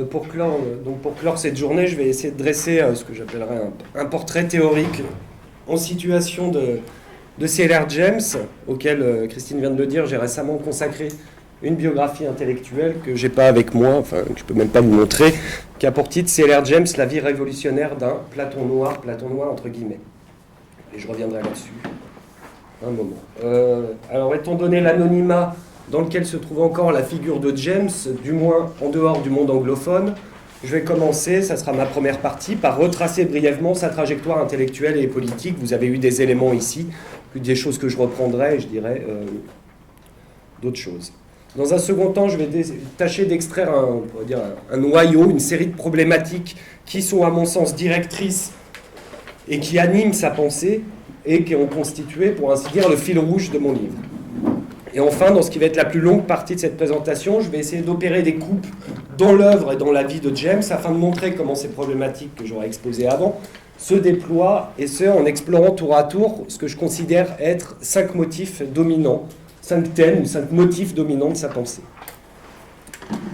Pour clore cette journée, je vais essayer de dresser ce que j'appellerais un portrait théorique en situation de C.L.R. James, auquel, Christine vient de le dire, j'ai récemment consacré une biographie intellectuelle que j'ai pas avec moi, enfin que je peux même pas vous montrer, qui a pour titre C.L.R. James, la vie révolutionnaire d'un Platon noir entre guillemets. Et je reviendrai là-dessus un moment. Alors, étant donné l'anonymat dans lequel se trouve encore la figure de James, du moins en dehors du monde anglophone, je vais commencer, ça sera ma première partie, par retracer brièvement sa trajectoire intellectuelle et politique. Vous avez eu des éléments ici, plus des choses que je reprendrai, et je dirais d'autres choses. Dans un second temps, je vais tâcher d'extraire un noyau, une série de problématiques qui sont à mon sens directrices et qui animent sa pensée et qui ont constitué, pour ainsi dire, le fil rouge de mon livre. Et enfin, dans ce qui va être la plus longue partie de cette présentation, je vais essayer d'opérer des coupes dans l'œuvre et dans la vie de James afin de montrer comment ces problématiques que j'aurais exposées avant se déploient, et ce, en explorant tour à tour ce que je considère être 5 motifs dominants, 5 thèmes ou 5 motifs dominants de sa pensée.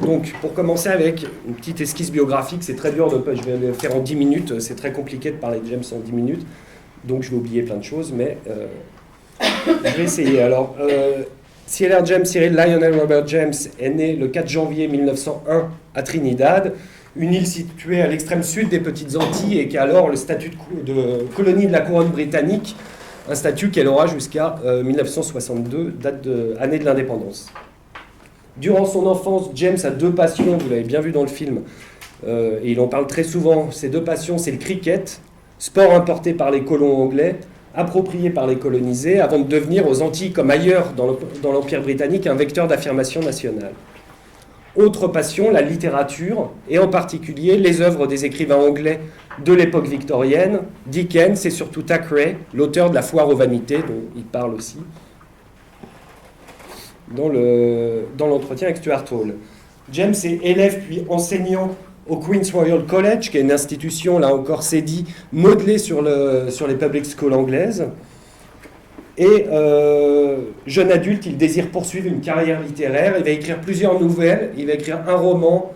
Donc, pour commencer avec une petite esquisse biographique, c'est très dur, je vais le faire en 10 minutes, c'est très compliqué de parler de James en 10 minutes, donc je vais oublier plein de choses, mais je vais essayer. Alors, C.L.R. James, Cyril Lionel Robert James, est né le 4 janvier 1901 à Trinidad, une île située à l'extrême sud des Petites Antilles et qui a alors le statut de colonie de la couronne britannique, un statut qu'elle aura jusqu'à 1962, année de l'indépendance. Durant son enfance, James a 2 passions, vous l'avez bien vu dans le film, et il en parle très souvent. Ces 2 passions, c'est le cricket, sport importé par les colons anglais, approprié par les colonisés, avant de devenir aux Antilles comme ailleurs dans l'Empire britannique un vecteur d'affirmation nationale. Autre passion, la littérature, et en particulier les œuvres des écrivains anglais de l'époque victorienne, Dickens et surtout Thackeray, l'auteur de La Foire aux Vanités, dont il parle aussi dans l'entretien avec Stuart Hall. James est élève puis enseignant au Queen's Royal College, qui est une institution, là encore c'est dit, modelée sur les public schools anglaises. Et jeune adulte, il désire poursuivre une carrière littéraire. Il va écrire plusieurs nouvelles. Il va écrire un roman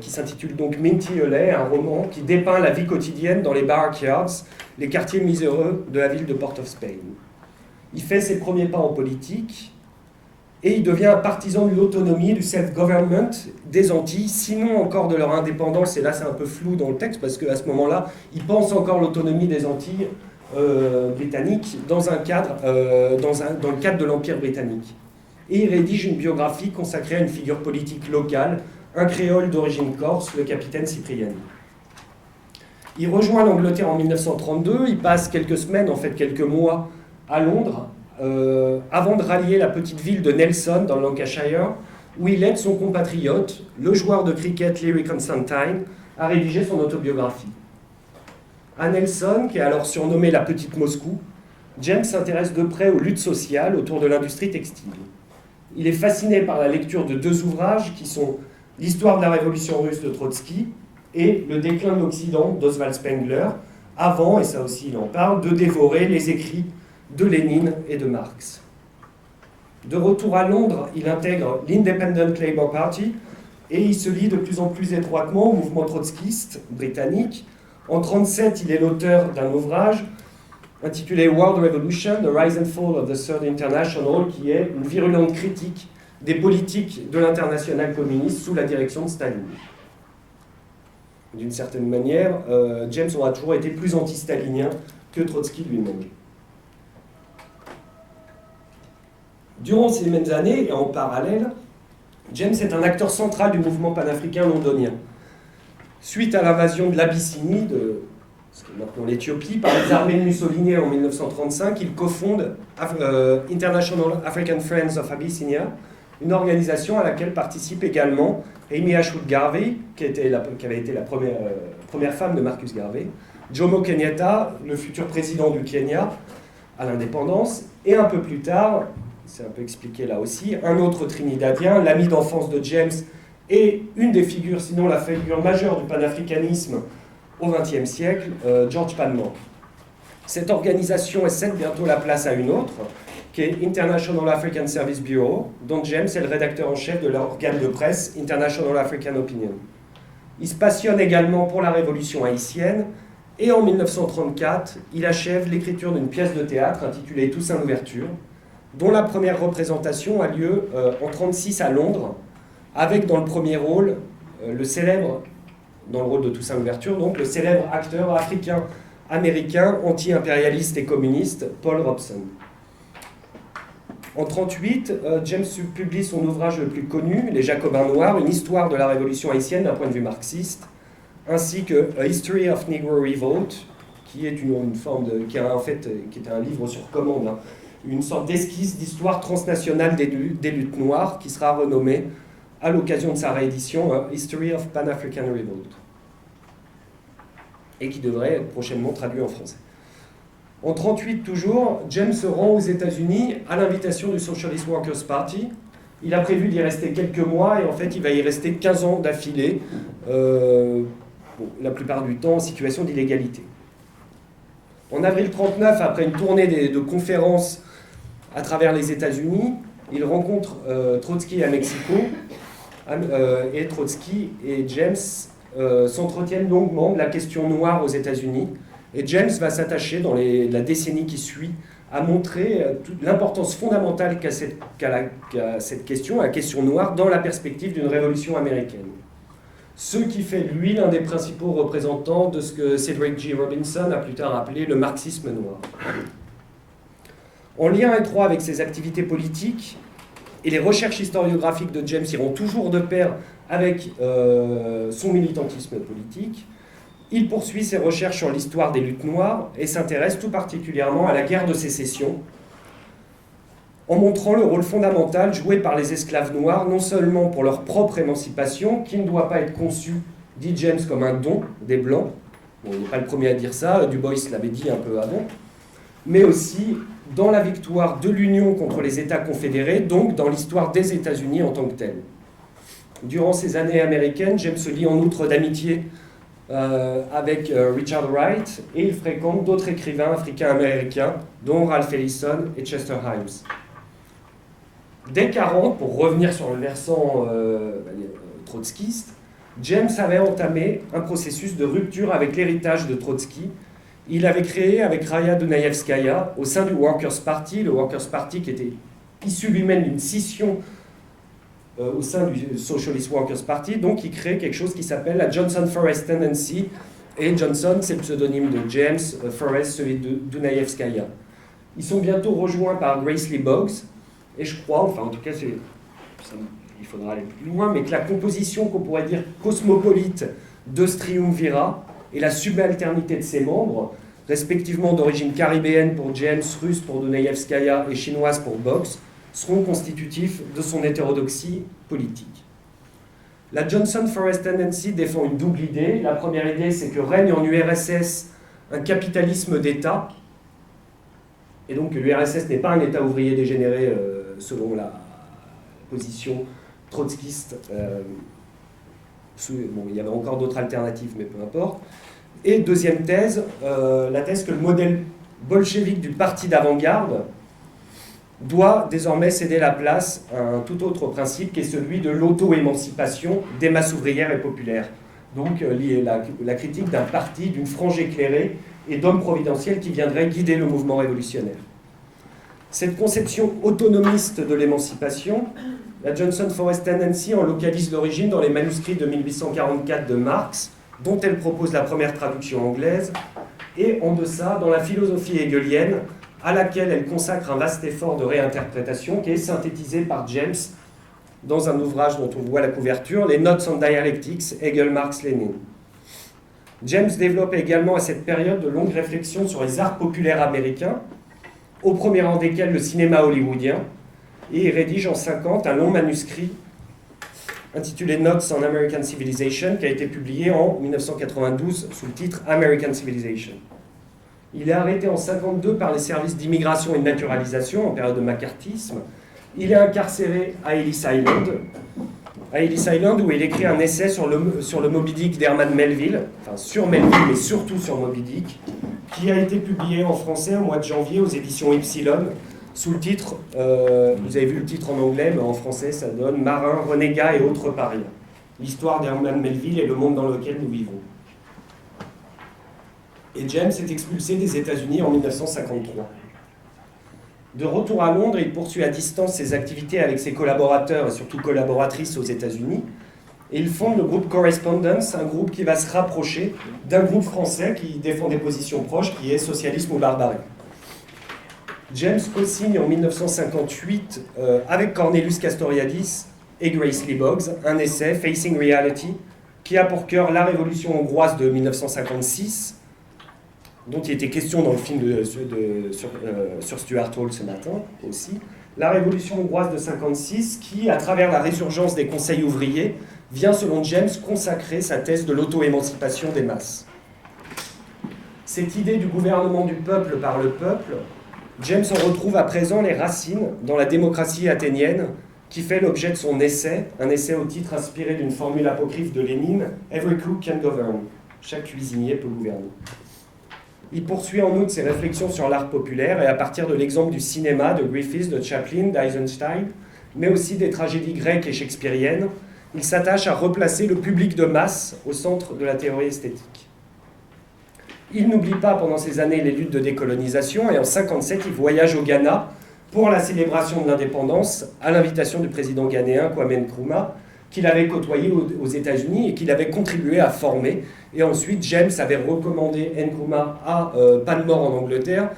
qui s'intitule donc Minty Halley, un roman qui dépeint la vie quotidienne dans les barrackyards, les quartiers miséreux de la ville de Port of Spain. Il fait ses premiers pas en politique et il devient un partisan de l'autonomie, du self-government des Antilles, sinon encore de leur indépendance. Et là, c'est un peu flou dans le texte parce qu'à ce moment-là, il pense encore l'autonomie des Antilles britannique dans le cadre de l'Empire britannique. Et il rédige une biographie consacrée à une figure politique locale, un créole d'origine corse, le capitaine Cipriani. Il rejoint l'Angleterre en 1932, il passe quelques semaines, en fait quelques mois, à Londres, avant de rallier la petite ville de Nelson, dans le Lancashire, où il aide son compatriote, le joueur de cricket Larry Constantine, à rédiger son autobiographie. À Nelson, qui est alors surnommé la Petite Moscou, James s'intéresse de près aux luttes sociales autour de l'industrie textile. Il est fasciné par la lecture de 2 ouvrages qui sont L'histoire de la révolution russe de Trotsky et Le déclin de l'Occident d'Oswald Spengler, avant, et ça aussi il en parle, de dévorer les écrits de Lénine et de Marx. De retour à Londres, il intègre l'Independent Labour Party et il se lie de plus en plus étroitement au mouvement trotskiste britannique. En 1937, il est l'auteur d'un ouvrage intitulé World Revolution, The Rise and Fall of the Third International, qui est une virulente critique des politiques de l'internationale communiste sous la direction de Staline. D'une certaine manière, James aura toujours été plus anti-stalinien que Trotsky lui-même. Durant ces mêmes années, et en parallèle, James est un acteur central du mouvement panafricain londonien. Suite à l'invasion de l'Abyssinie, de ce qui est maintenant l'Éthiopie, par les armées de Mussolini en 1935, il cofonde International African Friends of Abyssinia, une organisation à laquelle participe également Amy Ashwood Garvey, qui avait été la première femme de Marcus Garvey, Jomo Kenyatta, le futur président du Kenya, à l'indépendance, et un peu plus tard, c'est un peu expliqué là aussi, un autre Trinidadien, l'ami d'enfance de James, et une des figures, sinon la figure majeure du panafricanisme au XXe siècle, George Panmure. Cette organisation cède bientôt la place à une autre, qui est International African Service Bureau, dont James est le rédacteur en chef de l'organe de presse International African Opinion. Il se passionne également pour la révolution haïtienne, et en 1934, il achève l'écriture d'une pièce de théâtre intitulée Toussaint l'ouverture, dont la première représentation a lieu en 1936 à Londres, avec dans le premier rôle le célèbre, dans le rôle de Toussaint l'ouverture, donc le célèbre acteur africain-américain, anti-impérialiste et communiste, Paul Robeson. En 1938, James publie son ouvrage le plus connu, Les Jacobins noirs, une histoire de la révolution haïtienne d'un point de vue marxiste, ainsi que A History of Negro Revolt, qui est une forme de, qui était un livre sur commande, hein, une sorte d'esquisse d'histoire transnationale des luttes noires, qui sera renommée à l'occasion de sa réédition History of Pan-African Revolt, et qui devrait être prochainement traduit en français. En 1938 toujours, James se rend aux États-Unis à l'invitation du Socialist Workers' Party. Il a prévu d'y rester quelques mois et en fait il va y rester 15 ans d'affilée, la plupart du temps en situation d'illégalité. En avril 1939, après une tournée de conférences à travers les États-Unis, il rencontre Trotsky à Mexico, et Trotsky et James s'entretiennent longuement de la question noire aux États-Unis. Et James va s'attacher dans la décennie qui suit à montrer l'importance fondamentale qu'a cette question, la question noire, dans la perspective d'une révolution américaine. Ce qui fait de lui l'un des principaux représentants de ce que Cedric G. Robinson a plus tard appelé le marxisme noir. En lien étroit avec ses activités politiques, et les recherches historiographiques de James iront toujours de pair avec son militantisme politique, il poursuit ses recherches sur l'histoire des luttes noires et s'intéresse tout particulièrement à la guerre de sécession, en montrant le rôle fondamental joué par les esclaves noirs, non seulement pour leur propre émancipation, qui ne doit pas être conçue, dit James, comme un don des Blancs, bon, il n'est pas le premier à dire ça, Du Bois l'avait dit un peu avant, mais aussi dans la victoire de l'Union contre les États confédérés, donc dans l'histoire des États-Unis en tant que telle. Durant ces années américaines, James se lie en outre d'amitié avec Richard Wright, et il fréquente d'autres écrivains africains-américains, dont Ralph Ellison et Chester Himes. Dès 1940, pour revenir sur le versant trotskiste, James avait entamé un processus de rupture avec l'héritage de Trotsky. Il avait créé avec Raya Dunayevskaya, au sein du Workers' Party, le Workers' Party qui était issu lui-même d'une scission au sein du Socialist Workers' Party, donc il crée quelque chose qui s'appelle la Johnson Forest Tendency, et Johnson, c'est le pseudonyme de James, Forest, celui de Dunayevskaya. Ils sont bientôt rejoints par Grace Lee Boggs, et je crois, enfin en tout cas, il faudra aller plus loin, mais que la composition qu'on pourrait dire cosmopolite de ce triumvirat et la subalternité de ses membres, respectivement d'origine caribéenne pour James, russe pour Dunayevskaya et chinoise pour Boggs, seront constitutifs de son hétérodoxie politique. La Johnson Forest Tendency défend une double idée. La première idée, c'est que règne en URSS un capitalisme d'État, et donc que l'URSS n'est pas un État ouvrier dégénéré selon la position trotskiste. Bon, il y avait encore d'autres alternatives, mais peu importe. Et deuxième thèse, la thèse que le modèle bolchevique du parti d'avant-garde doit désormais céder la place à un tout autre principe qui est celui de l'auto-émancipation des masses ouvrières et populaires. Donc la critique d'un parti, d'une frange éclairée et d'hommes providentiels qui viendraient guider le mouvement révolutionnaire. Cette conception autonomiste de l'émancipation, la Johnson Forest Tendency en localise l'origine dans les manuscrits de 1844 de Marx, dont elle propose la première traduction anglaise, et en deçà dans la philosophie hegelienne, à laquelle elle consacre un vaste effort de réinterprétation qui est synthétisé par James dans un ouvrage dont on voit la couverture, les Notes on Dialectics, Hegel, Marx, Lénine. James développe également à cette période de longues réflexions sur les arts populaires américains, au premier rang desquels le cinéma hollywoodien, et il rédige en 1950 un long manuscrit intitulé Notes on American Civilization, qui a été publié en 1992 sous le titre American Civilization. Il est arrêté en 1952 par les services d'immigration et de naturalisation en période de macartisme. Il est incarcéré à Ellis Island, où il écrit un essai sur le Moby Dick d'Herman Melville, enfin sur Melville, mais surtout sur Moby Dick, qui a été publié en français au mois de janvier aux éditions Ypsilon, sous le titre, vous avez vu le titre en anglais, mais en français ça donne Marins, renégats et autres parias. L'histoire d'Herman Melville et le monde dans lequel nous vivons. Et James est expulsé des États-Unis en 1953. De retour à Londres, il poursuit à distance ses activités avec ses collaborateurs et surtout collaboratrices aux États-Unis. Et il fonde le groupe Correspondence, un groupe qui va se rapprocher d'un groupe français qui défend des positions proches, qui est Socialisme ou Barbarie. James co-signe en 1958 avec Cornelius Castoriadis et Grace Lee Boggs un essai, Facing Reality, qui a pour cœur la révolution hongroise de 1956, dont il était question dans le film sur Stuart Hall ce matin aussi. La révolution hongroise de 1956 qui, à travers la résurgence des conseils ouvriers, vient selon James consacrer sa thèse de l'auto-émancipation des masses. Cette idée du gouvernement du peuple par le peuple, James en retrouve à présent les racines dans la démocratie athénienne qui fait l'objet de son essai, un essai au titre inspiré d'une formule apocryphe de Lénine, « Every cook can govern », chaque cuisinier peut gouverner. Il poursuit en outre ses réflexions sur l'art populaire et à partir de l'exemple du cinéma, de Griffith, de Chaplin, d'Eisenstein, mais aussi des tragédies grecques et shakespeariennes, il s'attache à replacer le public de masse au centre de la théorie esthétique. Il n'oublie pas pendant ces années les luttes de décolonisation et en 1957, il voyage au Ghana pour la célébration de l'indépendance à l'invitation du président ghanéen Kwame Nkrumah, qu'il avait côtoyé aux États-Unis et qu'il avait contribué à former. Et ensuite, James avait recommandé Nkrumah à Panmure en Angleterre.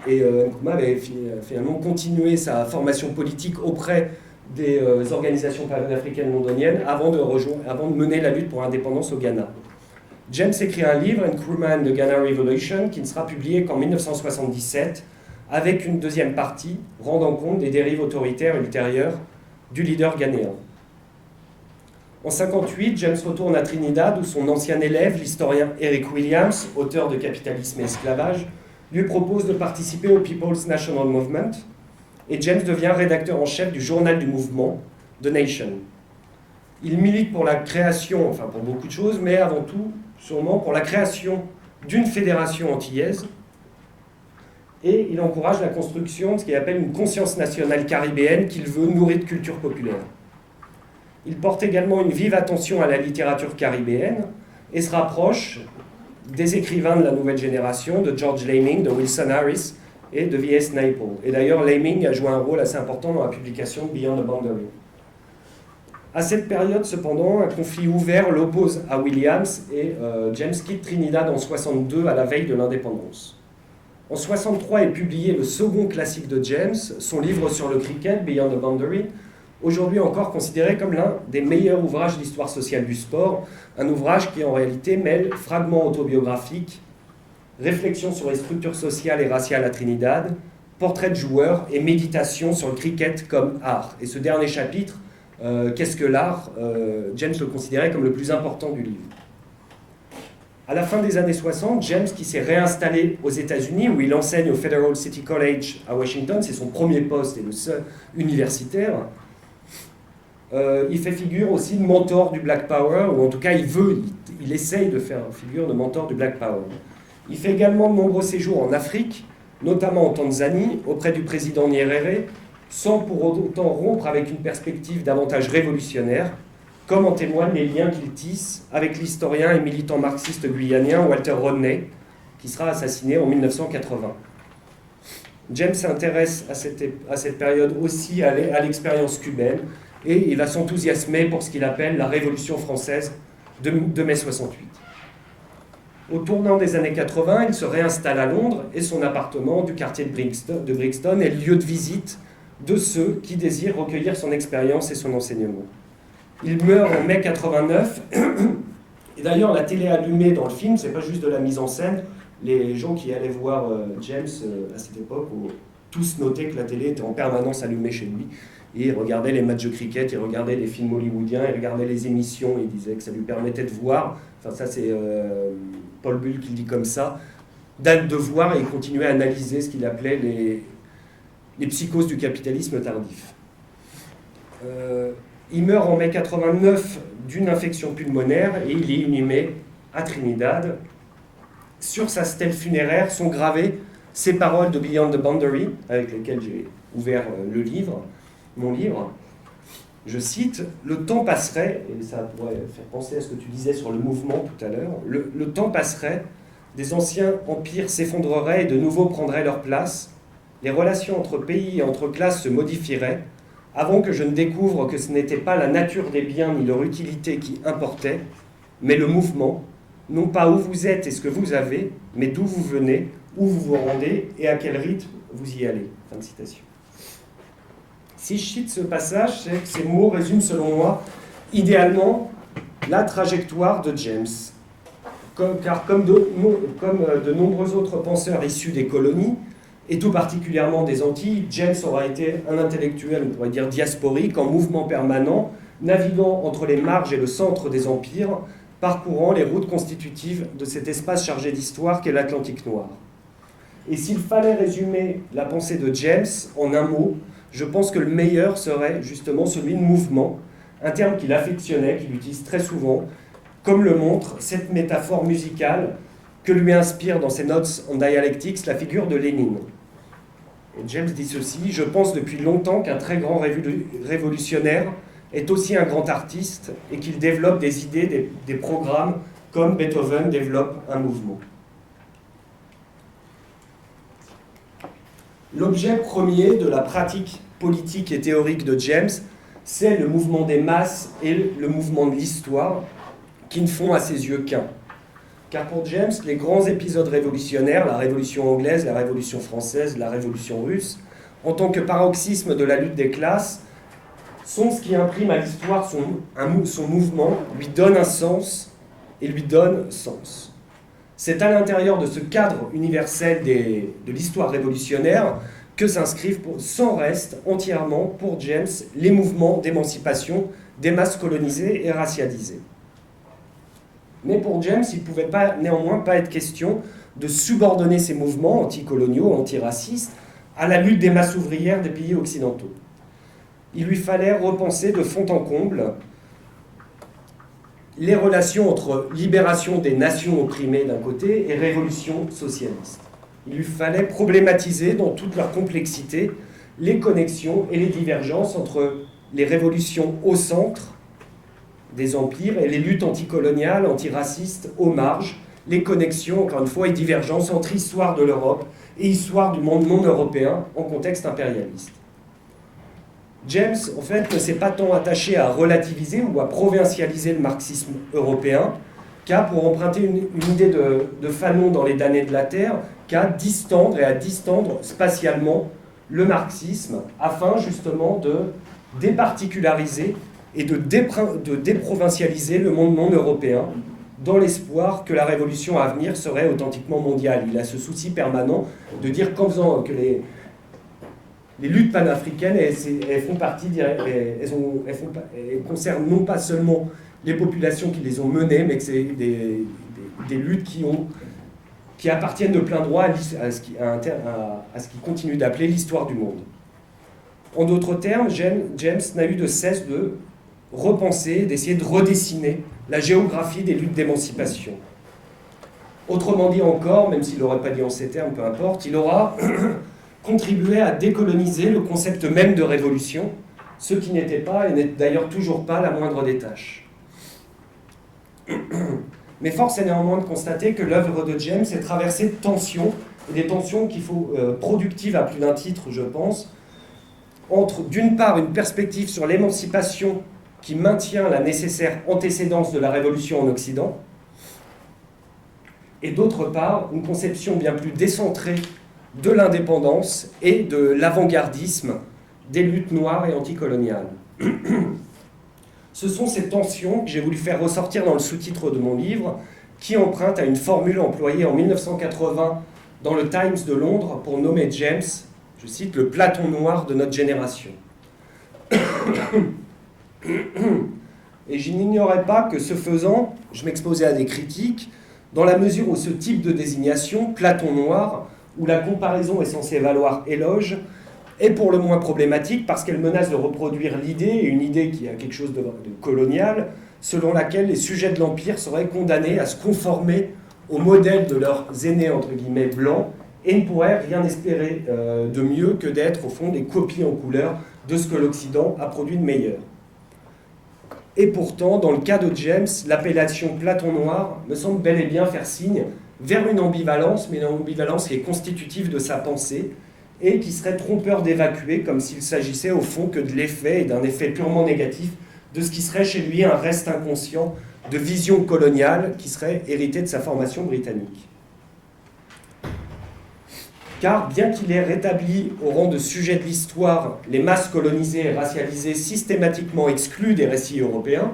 Et Nkrumah avait finalement continué sa formation politique auprès des organisations panafricaines londoniennes avant de mener la lutte pour l'indépendance au Ghana. James écrit un livre, Nkrumah and the Ghana Revolution, qui ne sera publié qu'en 1977, avec une deuxième partie rendant compte des dérives autoritaires ultérieures du leader ghanéen. En 1958, James retourne à Trinidad où son ancien élève, l'historien Eric Williams, auteur de Capitalisme et Esclavage, lui propose de participer au People's National Movement et James devient rédacteur en chef du journal du mouvement, The Nation. Il milite pour la création, enfin pour beaucoup de choses, mais avant tout, sûrement pour la création d'une fédération antillaise et il encourage la construction de ce qu'il appelle une conscience nationale caribéenne qu'il veut nourrir de culture populaire. Il porte également une vive attention à la littérature caribéenne et se rapproche des écrivains de la nouvelle génération, de George Laming, de Wilson Harris et de V.S. Naipaul. Et d'ailleurs, Laming a joué un rôle assez important dans la publication de Beyond the Boundary. À cette période, cependant, un conflit ouvert l'oppose à Williams et James quitte Trinidad en 1962 à la veille de l'indépendance. En 1963 est publié le second classique de James, son livre sur le cricket, Beyond the Boundary, aujourd'hui encore considéré comme l'un des meilleurs ouvrages d'histoire sociale du sport, un ouvrage qui en réalité mêle fragments autobiographiques, réflexions sur les structures sociales et raciales à Trinidad, portraits de joueurs et méditation sur le cricket comme art. Et ce dernier chapitre, qu'est-ce que l'art, James le considérait comme le plus important du livre. À la fin des années 60, James, qui s'est réinstallé aux États-Unis, où il enseigne au Federal City College à Washington, c'est son premier poste et le seul universitaire, il fait figure aussi de mentor du Black Power, ou en tout cas il essaye de faire figure de mentor du Black Power. Il fait également de nombreux séjours en Afrique, notamment en Tanzanie, auprès du président Nyerere, sans pour autant rompre avec une perspective davantage révolutionnaire, comme en témoignent les liens qu'il tisse avec l'historien et militant marxiste guyanien Walter Rodney, qui sera assassiné en 1980. James s'intéresse à cette période aussi à l'expérience cubaine, et il va s'enthousiasmer pour ce qu'il appelle la Révolution française de mai 68. Au tournant des années 80, il se réinstalle à Londres, et son appartement du quartier de Brixton est le lieu de visite de ceux qui désirent recueillir son expérience et son enseignement. Il meurt en mai 89, et d'ailleurs la télé allumée dans le film, c'est pas juste de la mise en scène. Les gens qui allaient voir James à cette époque ont tous noté que la télé était en permanence allumée chez lui, et il regardait les matchs de cricket, il regardait les films hollywoodiens, il regardait les émissions, et il disait que ça lui permettait de voir, enfin ça c'est Paul Bull qui le dit comme ça, de voir, et il continuait à analyser ce qu'il appelait les psychoses du capitalisme tardif. Il meurt en mai 89 d'une infection pulmonaire et il est inhumé à Trinidad. Sur sa stèle funéraire sont gravés ces paroles de Beyond the Boundary, avec lesquelles j'ai ouvert mon livre. Je cite, « Le temps passerait, et ça pourrait faire penser à ce que tu disais sur le mouvement tout à l'heure, le temps passerait, des anciens empires s'effondreraient et de nouveaux prendraient leur place, les relations entre pays et entre classes se modifieraient, avant que je ne découvre que ce n'était pas la nature des biens ni leur utilité qui importait, mais le mouvement, non pas où vous êtes et ce que vous avez, mais d'où vous venez, où vous vous rendez et à quel rythme vous y allez. » Fin de citation. Si je cite ce passage, c'est que ces mots résument selon moi idéalement la trajectoire de James. Car comme de nombreux autres penseurs issus des colonies, et tout particulièrement des Antilles, James aura été un intellectuel, on pourrait dire diasporique, en mouvement permanent, naviguant entre les marges et le centre des empires, parcourant les routes constitutives de cet espace chargé d'histoire qu'est l'Atlantique noir. Et s'il fallait résumer la pensée de James en un mot, je pense que le meilleur serait justement celui de mouvement, un terme qu'il affectionnait, qu'il utilise très souvent, comme le montre cette métaphore musicale que lui inspire dans ses Notes on Dialectics la figure de Lénine. Et James dit ceci, « Je pense depuis longtemps qu'un très grand révolutionnaire est aussi un grand artiste et qu'il développe des idées, des programmes, comme Beethoven développe un mouvement. » L'objet premier de la pratique politique et théorique de James, c'est le mouvement des masses et le mouvement de l'histoire, qui ne font à ses yeux qu'un. Car pour James, les grands épisodes révolutionnaires, la Révolution anglaise, la Révolution française, la Révolution russe, en tant que paroxysme de la lutte des classes, sont ce qui imprime à l'histoire son mouvement, lui donne un sens et lui donne sens. C'est à l'intérieur de ce cadre universel de l'histoire révolutionnaire que s'inscrivent sans reste entièrement pour James les mouvements d'émancipation des masses colonisées et racialisées. Mais pour James, il ne pouvait néanmoins pas être question de subordonner ces mouvements anticoloniaux, antiracistes, à la lutte des masses ouvrières des pays occidentaux. Il lui fallait repenser de fond en comble les relations entre libération des nations opprimées d'un côté et révolution socialiste. Il lui fallait problématiser dans toute leur complexité les connexions et les divergences entre les révolutions au centre des empires et les luttes anticoloniales, antiracistes aux marges, les connexions, encore une fois, et divergences entre histoire de l'Europe et histoire du monde non européen en contexte impérialiste. James, en fait, ne s'est pas tant attaché à relativiser ou à provincialiser le marxisme européen qu'à, pour emprunter une idée de Fanon dans Les damnés de la Terre, qu'à distendre et à distendre spatialement le marxisme afin justement de départiculariser et de déprovincialiser le monde non européen dans l'espoir que la révolution à venir serait authentiquement mondiale. Il a ce souci permanent de dire qu'en faisant que les luttes panafricaines, elles font partie, elles concernent non pas seulement les populations qui les ont menées, mais que c'est des luttes qui appartiennent de plein droit à ce qui continue d'appeler l'histoire du monde. En d'autres termes, James n'a eu de cesse de repenser, d'essayer de redessiner la géographie des luttes d'émancipation. Autrement dit encore, même s'il n'aurait pas dit en ces termes, peu importe, il aura contribué à décoloniser le concept même de révolution, ce qui n'était pas, et n'est d'ailleurs toujours pas, la moindre des tâches. Mais force est néanmoins de constater que l'œuvre de James est traversée de tensions, et des tensions productives à plus d'un titre, je pense, entre d'une part une perspective sur l'émancipation qui maintient la nécessaire antécédence de la révolution en Occident, et d'autre part une conception bien plus décentrée de l'indépendance et de l'avant-gardisme des luttes noires et anticoloniales. Ce sont ces tensions que j'ai voulu faire ressortir dans le sous-titre de mon livre, qui emprunte à une formule employée en 1980 dans le Times de Londres pour nommer James, je cite, le Platon noir de notre génération. Et je n'ignorais pas que, ce faisant, je m'exposais à des critiques, dans la mesure où ce type de désignation, Platon noir, où la comparaison est censée valoir éloge, est pour le moins problématique parce qu'elle menace de reproduire l'idée, et une idée qui a quelque chose de colonial, selon laquelle les sujets de l'Empire seraient condamnés à se conformer au modèle de leurs aînés, entre guillemets, blancs, et ne pourraient rien espérer de mieux que d'être au fond des copies en couleur de ce que l'Occident a produit de meilleur. Et pourtant, dans le cas de James, l'appellation Platon noir me semble bel et bien faire signe vers une ambivalence, mais une ambivalence qui est constitutive de sa pensée et qui serait trompeur d'évacuer comme s'il s'agissait au fond que de l'effet et d'un effet purement négatif de ce qui serait chez lui un reste inconscient de vision coloniale qui serait hérité de sa formation britannique. Car bien qu'il ait rétabli au rang de sujet de l'histoire les masses colonisées et racialisées systématiquement exclues des récits européens,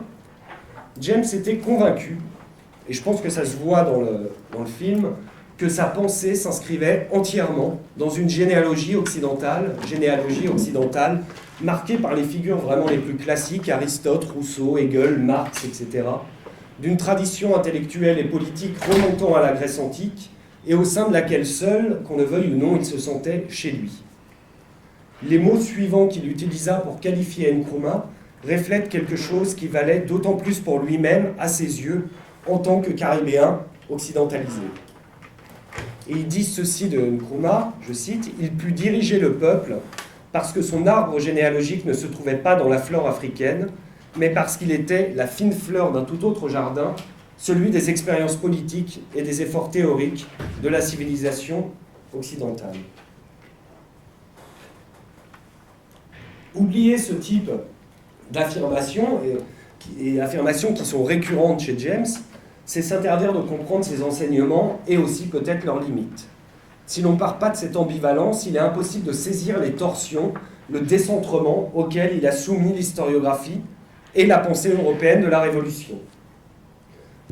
James était convaincu, et je pense que ça se voit dans le film, que sa pensée s'inscrivait entièrement dans une généalogie occidentale marquée par les figures vraiment les plus classiques, Aristote, Rousseau, Hegel, Marx, etc., d'une tradition intellectuelle et politique remontant à la Grèce antique, et au sein de laquelle seul, qu'on le veuille ou non, il se sentait chez lui. Les mots suivants qu'il utilisa pour qualifier Nkrumah reflètent quelque chose qui valait d'autant plus pour lui-même, à ses yeux, en tant que Caribéen occidentalisé. Et il dit ceci de Nkrumah, je cite, « Il put diriger le peuple parce que son arbre généalogique ne se trouvait pas dans la flore africaine, mais parce qu'il était la fine fleur d'un tout autre jardin, celui des expériences politiques et des efforts théoriques de la civilisation occidentale. » Oublier ce type d'affirmations, et affirmations qui sont récurrentes chez James, c'est s'interdire de comprendre ses enseignements et aussi peut-être leurs limites. Si l'on ne part pas de cette ambivalence, il est impossible de saisir les torsions, le décentrement auquel il a soumis l'historiographie et la pensée européenne de la Révolution.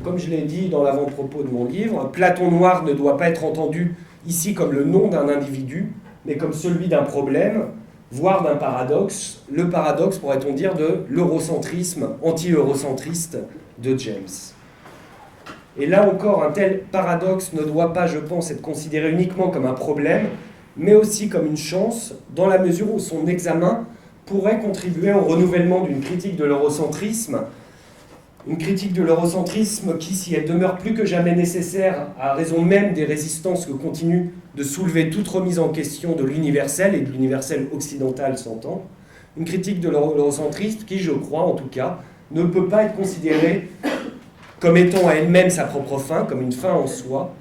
Comme je l'ai dit dans l'avant-propos de mon livre, Platon noir ne doit pas être entendu ici comme le nom d'un individu, mais comme celui d'un problème, voire d'un paradoxe. Le paradoxe, pourrait-on dire, de l'eurocentrisme anti-eurocentriste de James. Et là encore, un tel paradoxe ne doit pas, je pense, être considéré uniquement comme un problème, mais aussi comme une chance, dans la mesure où son examen pourrait contribuer au renouvellement d'une critique de l'eurocentrisme, une critique de l'eurocentrisme qui, si elle demeure plus que jamais nécessaire, à raison même des résistances que continue de soulever toute remise en question de l'universel, et de l'universel occidental s'entend, une critique de l'eurocentrisme qui, je crois en tout cas, ne peut pas être considérée comme étant à elle-même sa propre fin, comme une fin en soi,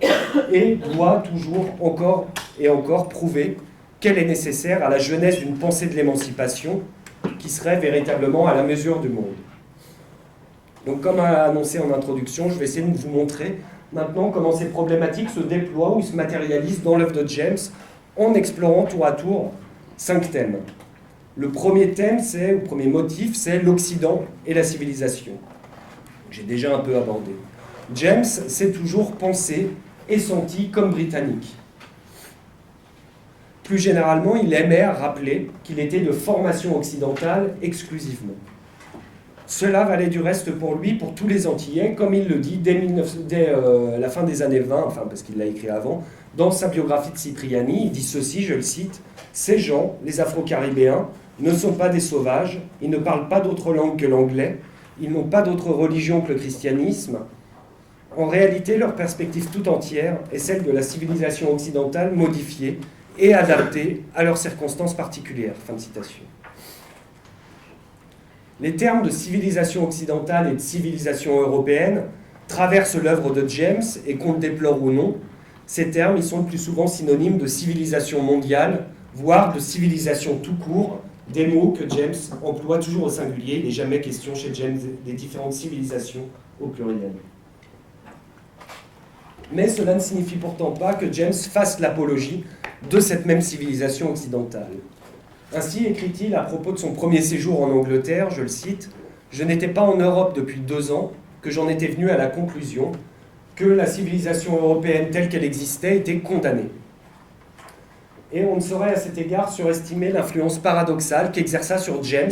et doit toujours encore et encore prouver qu'elle est nécessaire à la jeunesse d'une pensée de l'émancipation qui serait véritablement à la mesure du monde. Donc, comme annoncé en introduction, je vais essayer de vous montrer maintenant comment ces problématiques se déploient ou se matérialisent dans l'œuvre de James en explorant tour à tour 5 thèmes. Le premier thème, le premier motif, c'est l'Occident et la civilisation. J'ai déjà un peu abordé. James s'est toujours pensé et senti comme britannique. Plus généralement, il aimait rappeler qu'il était de formation occidentale exclusivement. Cela valait du reste pour lui, pour tous les Antillais, comme il le dit dès la fin des années 20, enfin parce qu'il l'a écrit avant, dans sa biographie de Cipriani, il dit ceci, je le cite, « Ces gens, les Afro-Caribéens, ne sont pas des sauvages, ils ne parlent pas d'autre langue que l'anglais, ils n'ont pas d'autre religion que le christianisme. En réalité, leur perspective tout entière est celle de la civilisation occidentale modifiée et adaptée à leurs circonstances particulières. » Fin de citation. Les termes de civilisation occidentale et de civilisation européenne traversent l'œuvre de James, et qu'on le déplore ou non, ces termes ils sont le plus souvent synonymes de civilisation mondiale, voire de civilisation tout court, des mots que James emploie toujours au singulier. Il n'est jamais question chez James des différentes civilisations au pluriel. Mais cela ne signifie pourtant pas que James fasse l'apologie de cette même civilisation occidentale. Ainsi écrit-il à propos de son premier séjour en Angleterre, je le cite, « Je n'étais pas en Europe depuis 2 ans que j'en étais venu à la conclusion que la civilisation européenne telle qu'elle existait était condamnée. » Et on ne saurait à cet égard surestimer l'influence paradoxale qu'exerça sur James,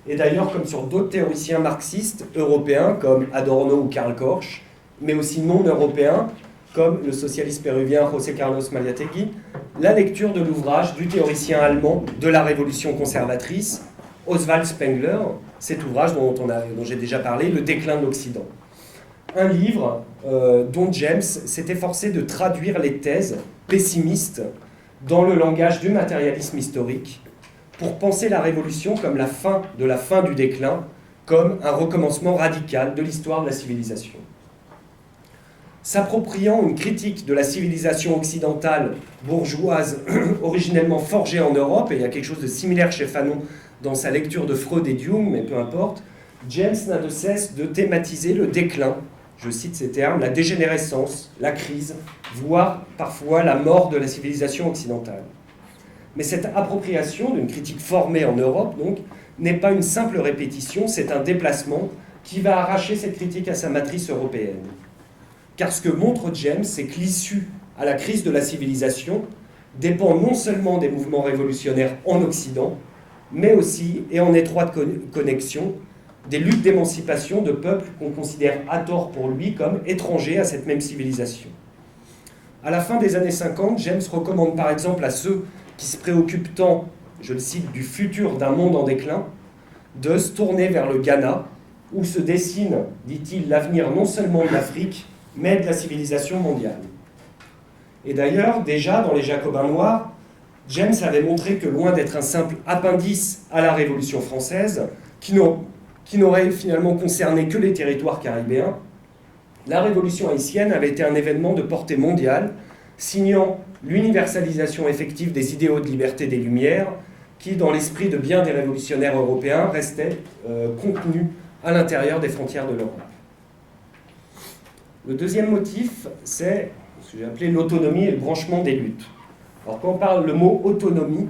et d'ailleurs comme sur d'autres théoriciens marxistes européens comme Adorno ou Karl Korsch, mais aussi non européens comme le socialiste péruvien José Carlos Mariátegui, la lecture de l'ouvrage du théoricien allemand de la Révolution conservatrice, Oswald Spengler, cet ouvrage dont j'ai déjà parlé, Le déclin de l'Occident. Un livre dont James s'est efforcé de traduire les thèses pessimiste dans le langage du matérialisme historique, pour penser la Révolution comme la fin du déclin, comme un recommencement radical de l'histoire de la civilisation. S'appropriant une critique de la civilisation occidentale bourgeoise originellement forgée en Europe, et il y a quelque chose de similaire chez Fanon dans sa lecture de Freud et de Jung, mais peu importe, James n'a de cesse de thématiser le déclin, je cite ces termes, la dégénérescence, la crise, voire parfois la mort de la civilisation occidentale. Mais cette appropriation d'une critique formée en Europe, donc, n'est pas une simple répétition, c'est un déplacement qui va arracher cette critique à sa matrice européenne. Car ce que montre James, c'est que l'issue à la crise de la civilisation dépend non seulement des mouvements révolutionnaires en Occident, mais aussi, et en étroite connexion, des luttes d'émancipation de peuples qu'on considère à tort pour lui comme étrangers à cette même civilisation. À la fin des années 50, James recommande par exemple à ceux qui se préoccupent tant, je le cite, du futur d'un monde en déclin, de se tourner vers le Ghana, où se dessine, dit-il, l'avenir non seulement de l'Afrique, mais de la civilisation mondiale. Et d'ailleurs, déjà dans Les Jacobins noirs, James avait montré que loin d'être un simple appendice à la Révolution française, qui n'aurait finalement concerné que les territoires caribéens, la Révolution haïtienne avait été un événement de portée mondiale, signant l'universalisation effective des idéaux de liberté des Lumières, qui, dans l'esprit de bien des révolutionnaires européens, restaient contenus à l'intérieur des frontières de l'Europe. Le deuxième motif, c'est ce que j'ai appelé l'autonomie et le branchement des luttes. Alors quand on parle le mot autonomie,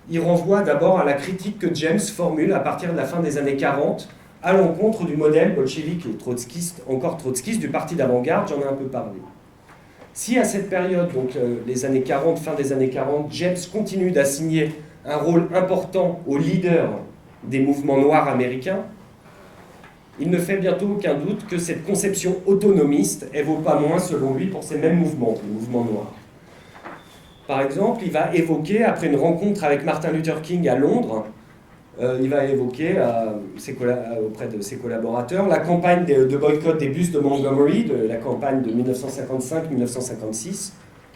il renvoie d'abord à la critique que James formule à partir de la fin des années 40 à l'encontre du modèle bolchevique et trotskiste, encore trotskiste, du parti d'avant-garde, j'en ai un peu parlé. Si à cette période, donc les années 40, fin des années 40, James continue d'assigner un rôle important aux leaders des mouvements noirs américains, il ne fait bientôt aucun doute que cette conception autonomiste, elle vaut pas moins, selon lui, pour ces mêmes mouvements, les mouvements noirs. Par exemple, il va évoquer, après une rencontre avec Martin Luther King à Londres, il va évoquer auprès de ses collaborateurs la campagne de boycott des bus de Montgomery, de la campagne de 1955-1956,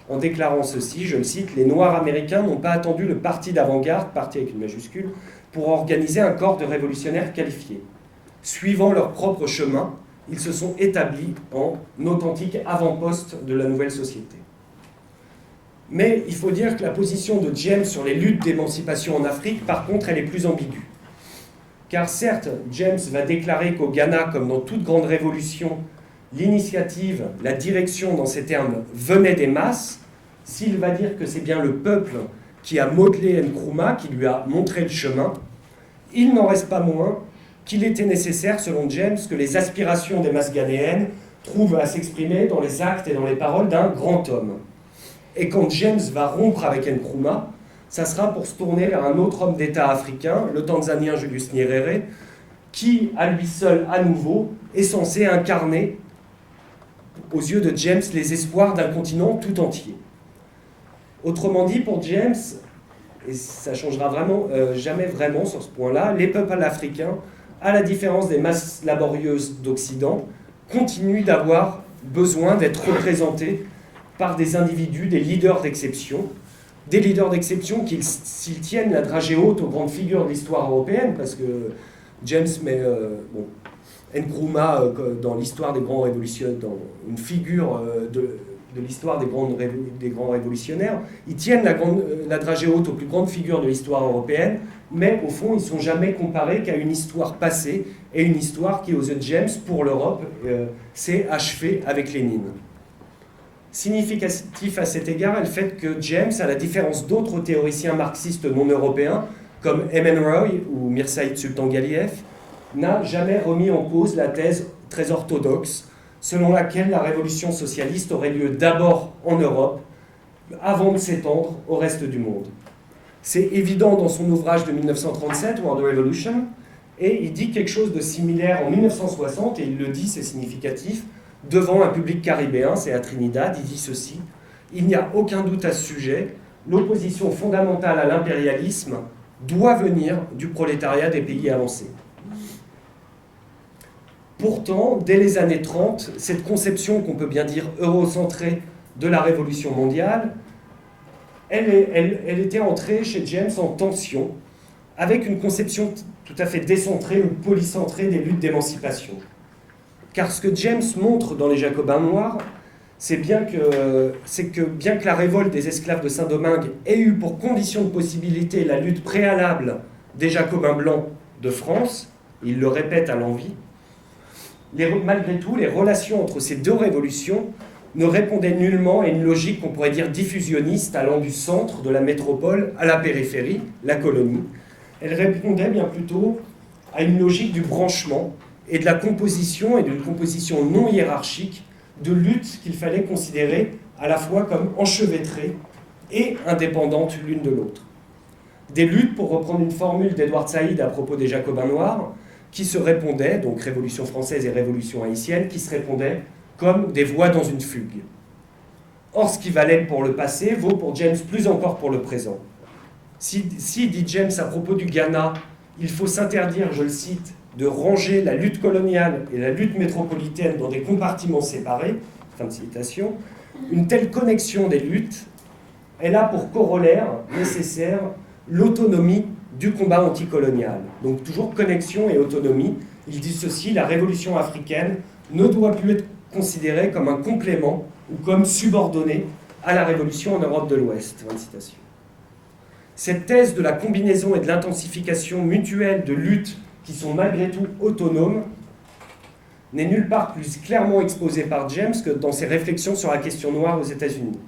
en déclarant ceci, je le cite, « Les Noirs américains n'ont pas attendu le parti d'avant-garde, parti avec une majuscule, pour organiser un corps de révolutionnaires qualifiés. Suivant leur propre chemin, ils se sont établis en authentique avant-poste de la nouvelle société. » Mais il faut dire que la position de James sur les luttes d'émancipation en Afrique, par contre, elle est plus ambiguë. Car certes, James va déclarer qu'au Ghana, comme dans toute grande révolution, l'initiative, la direction, dans ces termes, venait des masses, s'il va dire que c'est bien le peuple qui a modelé Nkrumah, qui lui a montré le chemin, il n'en reste pas moins qu'il était nécessaire, selon James, que les aspirations des masses ghanéennes trouvent à s'exprimer dans les actes et dans les paroles d'un grand homme. Et quand James va rompre avec Nkrumah, ça sera pour se tourner vers un autre homme d'État africain, le Tanzanien Julius Nyerere, qui, à lui seul, à nouveau, est censé incarner, aux yeux de James, les espoirs d'un continent tout entier. Autrement dit, pour James, et ça ne changera vraiment, jamais vraiment sur ce point-là, les peuples africains, à la différence des masses laborieuses d'Occident, continuent d'avoir besoin d'être représentés par des individus, des leaders d'exception qui, s'ils tiennent la dragée haute aux grandes figures de l'histoire européenne, parce que James met Nkrumah dans l'histoire des grands révolutionnaires, dans une figure de l'histoire des grands révolutionnaires, ils tiennent la dragée haute aux plus grandes figures de l'histoire européenne, mais au fond, ils ne sont jamais comparés qu'à une histoire passée, et une histoire qui, aux yeux de James, pour l'Europe, s'est achevée avec Lénine. Significatif à cet égard est le fait que James, à la différence d'autres théoriciens marxistes non européens, comme M.N. Roy ou Mirsaïd Sultangaliev, n'a jamais remis en cause la thèse très orthodoxe selon laquelle la révolution socialiste aurait lieu d'abord en Europe, avant de s'étendre au reste du monde. C'est évident dans son ouvrage de 1937, World Revolution, et il dit quelque chose de similaire en 1960, et il le dit, c'est significatif, devant un public caribéen, c'est à Trinidad, il dit ceci, « Il n'y a aucun doute à ce sujet, l'opposition fondamentale à l'impérialisme doit venir du prolétariat des pays avancés. » Pourtant, dès les années 30, cette conception qu'on peut bien dire eurocentrée de la révolution mondiale elle était entrée chez James en tension avec une conception tout à fait décentrée ou polycentrée des luttes d'émancipation. Car ce que James montre dans les Jacobins noirs, c'est que bien que la révolte des esclaves de Saint-Domingue ait eu pour condition de possibilité la lutte préalable des Jacobins blancs de France, il le répète à l'envi, malgré tout, les relations entre ces deux révolutions ne répondaient nullement à une logique qu'on pourrait dire diffusionniste allant du centre de la métropole à la périphérie, la colonie. Elles répondaient bien plutôt à une logique du branchement et de la composition, et d'une composition non hiérarchique, de luttes qu'il fallait considérer à la fois comme enchevêtrées et indépendantes l'une de l'autre. Des luttes, pour reprendre une formule d'Edward Said à propos des Jacobins noirs, qui se répondaient, donc Révolution française et Révolution haïtienne, qui se répondaient comme des voix dans une fugue. Or, ce qui valait pour le passé vaut pour James plus encore pour le présent. Si dit James à propos du Ghana, il faut s'interdire, je le cite, de ranger la lutte coloniale et la lutte métropolitaine dans des compartiments séparés, fin de citation, une telle connexion des luttes, elle a pour corollaire nécessaire l'autonomie du combat anticolonial. Donc toujours connexion et autonomie. Il dit ceci, la révolution africaine ne doit plus être considérée comme un complément ou comme subordonnée à la révolution en Europe de l'Ouest. Fin de citation. Cette thèse de la combinaison et de l'intensification mutuelle de luttes qui sont malgré tout autonomes n'est nulle part plus clairement exposée par James que dans ses réflexions sur la question noire aux États-Unis.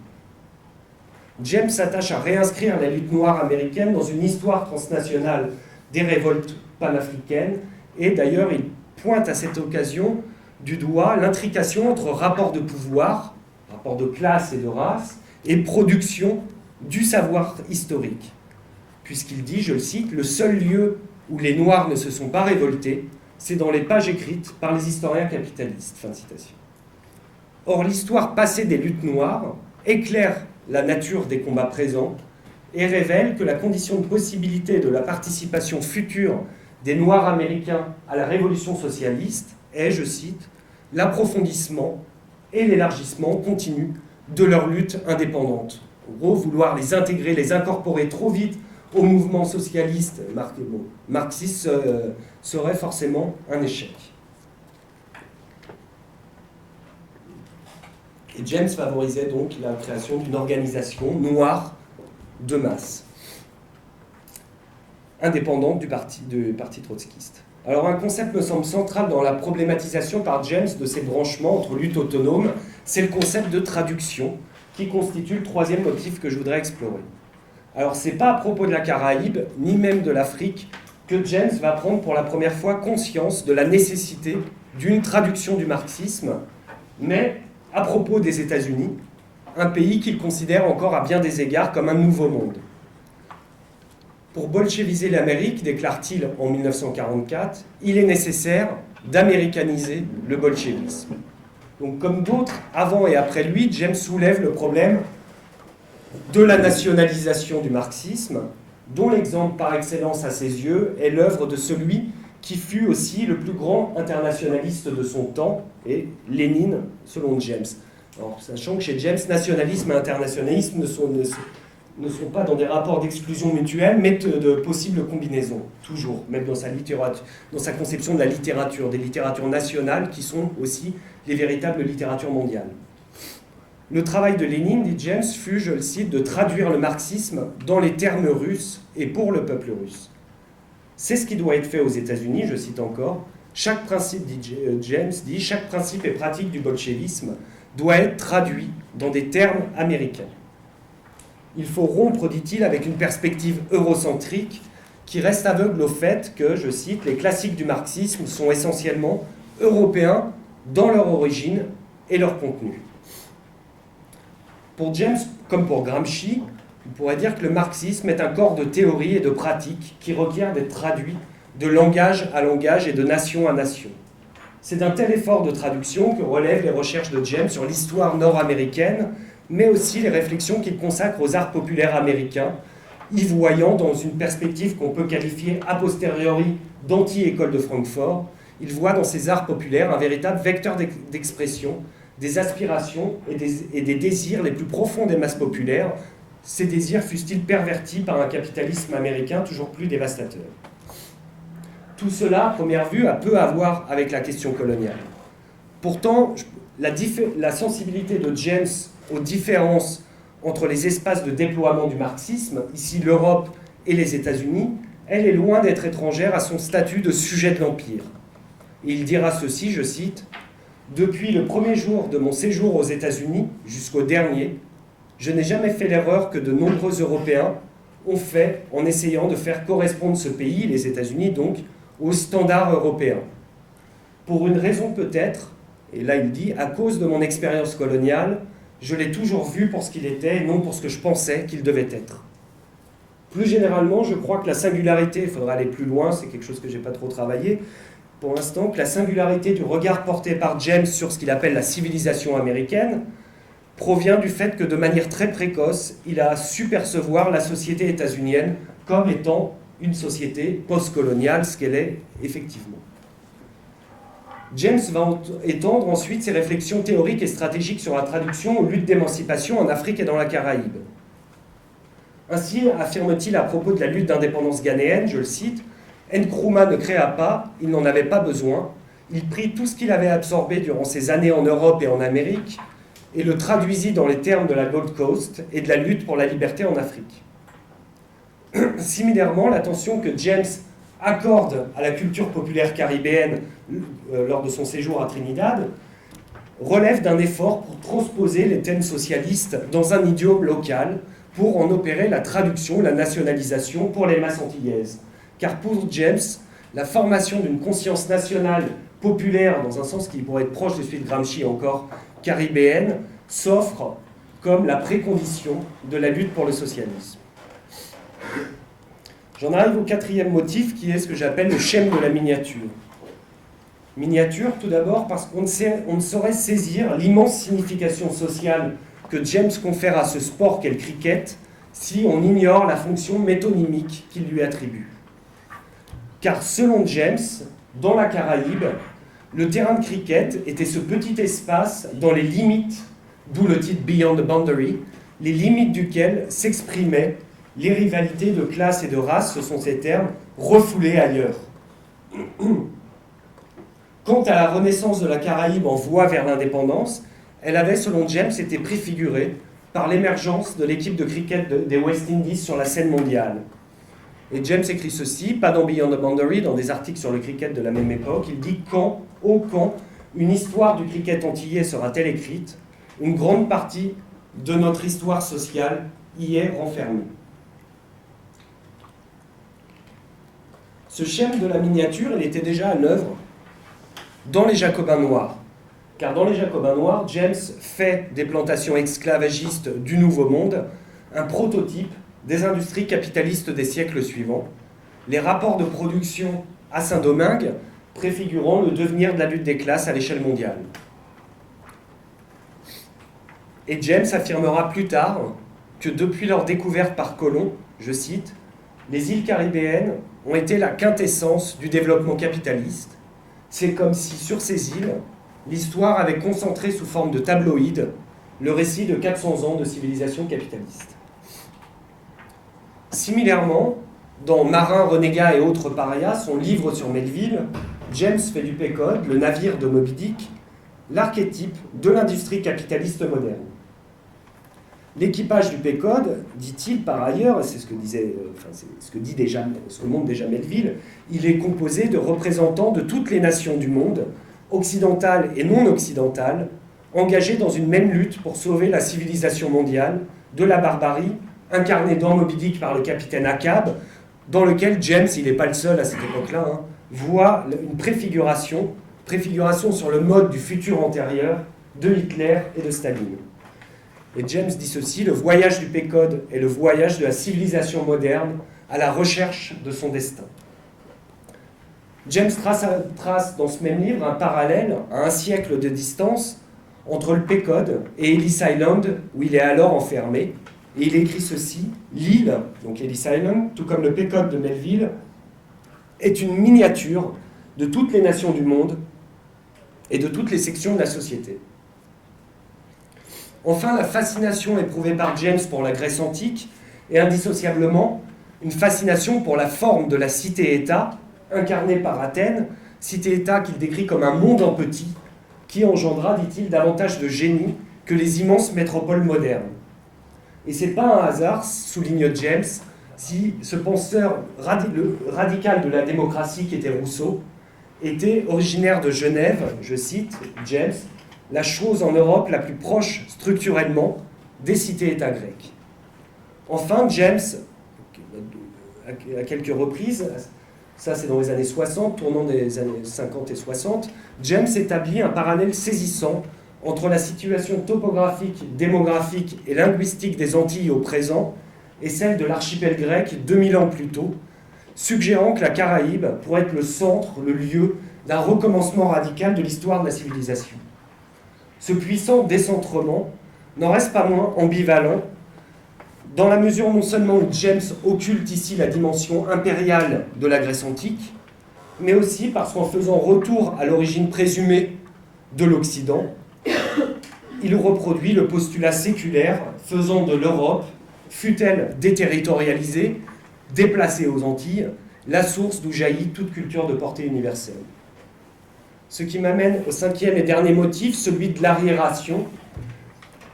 James s'attache à réinscrire la lutte noire américaine dans une histoire transnationale des révoltes panafricaines, et d'ailleurs il pointe à cette occasion du doigt l'intrication entre rapports de pouvoir, rapports de classe et de race, et production du savoir historique. Puisqu'il dit, je le cite, « Le seul lieu où les Noirs ne se sont pas révoltés, c'est dans les pages écrites par les historiens capitalistes. » Fin de citation. Or, l'histoire passée des luttes noires éclaire la nature des combats présents et révèle que la condition de possibilité de la participation future des Noirs américains à la révolution socialiste est, je cite, « l'approfondissement et l'élargissement continu de leur lutte indépendante ». En gros, vouloir les intégrer, les incorporer trop vite au mouvement socialiste marxiste serait forcément un échec. Et James favorisait donc la création d'une organisation noire de masse, indépendante du parti trotskiste. Alors un concept me semble central dans la problématisation par James de ces branchements entre luttes autonomes, c'est le concept de traduction, qui constitue le troisième motif que je voudrais explorer. Alors c'est pas à propos de la Caraïbe, ni même de l'Afrique, que James va prendre pour la première fois conscience de la nécessité d'une traduction du marxisme, mais à propos des États-Unis, un pays qu'il considère encore à bien des égards comme un nouveau monde. Pour bolcheviser l'Amérique, déclare-t-il en 1944, il est nécessaire d'américaniser le bolchevisme. Donc, comme d'autres, avant et après lui, James soulève le problème de la nationalisation du marxisme, dont l'exemple par excellence à ses yeux est l'œuvre de celui qui fut aussi le plus grand internationaliste de son temps, et Lénine, selon James. Alors, sachant que chez James, nationalisme et internationalisme ne sont pas dans des rapports d'exclusion mutuelle, mais de possibles combinaisons, toujours, même dans sa conception de la littérature, des littératures nationales qui sont aussi les véritables littératures mondiales. Le travail de Lénine, dit James, fut, je le cite, de traduire le marxisme dans les termes russes et pour le peuple russe. C'est ce qui doit être fait aux États-Unis, je cite encore. Chaque principe, dit James, chaque principe et pratique du bolchevisme doit être traduit dans des termes américains. Il faut rompre, dit-il, avec une perspective eurocentrique qui reste aveugle au fait que, je cite, les classiques du marxisme sont essentiellement européens dans leur origine et leur contenu. Pour James, comme pour Gramsci, on pourrait dire que le marxisme est un corps de théorie et de pratique qui requiert d'être traduit de langage à langage et de nation à nation. C'est d'un tel effort de traduction que relèvent les recherches de James sur l'histoire nord-américaine, mais aussi les réflexions qu'il consacre aux arts populaires américains, y voyant dans une perspective qu'on peut qualifier a posteriori d'anti-école de Francfort, il voit dans ces arts populaires un véritable vecteur d'expression des aspirations et des désirs les plus profonds des masses populaires, ces désirs fussent-ils pervertis par un capitalisme américain toujours plus dévastateur. Tout cela, à première vue, a peu à voir avec la question coloniale. Pourtant, la sensibilité de James aux différences entre les espaces de déploiement du marxisme, ici l'Europe et les États-Unis, elle est loin d'être étrangère à son statut de sujet de l'Empire. Et il dira ceci, je cite, « Depuis le premier jour de mon séjour aux États-Unis jusqu'au dernier, je n'ai jamais fait l'erreur que de nombreux Européens ont fait en essayant de faire correspondre ce pays, les États-Unis donc, aux standards européens. Pour une raison peut-être, et là il dit, à cause de mon expérience coloniale, je l'ai toujours vu pour ce qu'il était et non pour ce que je pensais qu'il devait être. Plus généralement, je crois que la singularité, il faudra aller plus loin, c'est quelque chose que je n'ai pas trop travaillé, pour l'instant, que la singularité du regard porté par James sur ce qu'il appelle la civilisation américaine provient du fait que de manière très précoce, il a su percevoir la société états-unienne comme étant une société postcoloniale, ce qu'elle est effectivement. James va étendre ensuite ses réflexions théoriques et stratégiques sur la traduction aux luttes d'émancipation en Afrique et dans la Caraïbe. Ainsi affirme-t-il à propos de la lutte d'indépendance ghanéenne, je le cite, « Nkrumah ne créa pas, il n'en avait pas besoin, il prit tout ce qu'il avait absorbé durant ses années en Europe et en Amérique et le traduisit dans les termes de la Gold Coast et de la lutte pour la liberté en Afrique. » Similairement, l'attention que James accorde à la culture populaire caribéenne lors de son séjour à Trinidad relève d'un effort pour transposer les thèmes socialistes dans un idiome local pour en opérer la traduction, la nationalisation pour les masses antillaises. Car pour James, la formation d'une conscience nationale populaire, dans un sens qui pourrait être proche de celui de Gramsci encore, caribéenne, s'offre comme la précondition de la lutte pour le socialisme. J'en arrive au quatrième motif, qui est ce que j'appelle le schème de la miniature. Miniature, tout d'abord, parce qu'on ne saurait saisir l'immense signification sociale que James confère à ce sport qu'est le cricket si on ignore la fonction métonymique qu'il lui attribue. Car selon James, dans la Caraïbe, le terrain de cricket était ce petit espace dans les limites, d'où le titre Beyond the Boundary, les limites duquel s'exprimaient les rivalités de classe et de race, ce sont ces termes, refoulés ailleurs. Quant à la renaissance de la Caraïbe en voie vers l'indépendance, elle avait, selon James, été préfigurée par l'émergence de l'équipe de cricket des West Indies sur la scène mondiale. Et James écrit ceci, pas dans Beyond the Boundary, dans des articles sur le cricket de la même époque, il dit « Quand, ô quand, une histoire du cricket antillais sera-t-elle écrite, une grande partie de notre histoire sociale y est renfermée. » Ce schème de la miniature, il était déjà à l'œuvre dans les Jacobins noirs. Car dans les Jacobins noirs, James fait des plantations esclavagistes du Nouveau Monde un prototype des industries capitalistes des siècles suivants, les rapports de production à Saint-Domingue préfigurant le devenir de la lutte des classes à l'échelle mondiale. Et James affirmera plus tard que depuis leur découverte par Colomb, je cite, « Les îles caribéennes ont été la quintessence du développement capitaliste. C'est comme si sur ces îles, l'histoire avait concentré sous forme de tabloïd le récit de 400 ans de civilisation capitaliste. » Similairement, dans Marin, Renégat et autres parias, son livre sur Melville, James fait du Pécode, le navire de Moby Dick, l'archétype de l'industrie capitaliste moderne. L'équipage du Pécode, dit-il par ailleurs, et c'est ce que montre déjà Melville, il est composé de représentants de toutes les nations du monde, occidentales et non occidentales, engagés dans une même lutte pour sauver la civilisation mondiale de la barbarie, incarnée dans Moby Dick par le capitaine Ahab, dans lequel James, il n'est pas le seul à cette époque-là, voit une préfiguration sur le mode du futur antérieur de Hitler et de Staline. Et James dit ceci, le voyage du Pécode est le voyage de la civilisation moderne à la recherche de son destin. James trace dans ce même livre un parallèle à un siècle de distance entre le Pécode et Ellis Island, où il est alors enfermé. Et il écrit ceci, l'île, donc Ellis Island, tout comme le Pécode de Melville, est une miniature de toutes les nations du monde et de toutes les sections de la société. Enfin, la fascination éprouvée par James pour la Grèce antique est indissociablement une fascination pour la forme de la cité-État, incarnée par Athènes, cité-État qu'il décrit comme un monde en petit, qui engendra, dit-il, davantage de génie que les immenses métropoles modernes. Et c'est pas un hasard, souligne James, si ce penseur radical de la démocratie qui était Rousseau était originaire de Genève, je cite James, la chose en Europe la plus proche structurellement des cités-États grecques. Enfin, James, à quelques reprises, ça c'est dans les années 60, tournant des années 50 et 60, James établit un parallèle saisissant entre la situation topographique, démographique et linguistique des Antilles au présent et celle de l'archipel grec 2000 ans plus tôt, suggérant que la Caraïbe pourrait être le centre, le lieu d'un recommencement radical de l'histoire de la civilisation. Ce puissant décentrement n'en reste pas moins ambivalent, dans la mesure non seulement où James occulte ici la dimension impériale de la Grèce antique, mais aussi parce qu'en faisant retour à l'origine présumée de l'Occident, il reproduit le postulat séculaire faisant de l'Europe, fût-elle déterritorialisée, déplacée aux Antilles, la source d'où jaillit toute culture de portée universelle. Ce qui m'amène au cinquième et dernier motif, celui de l'arriération,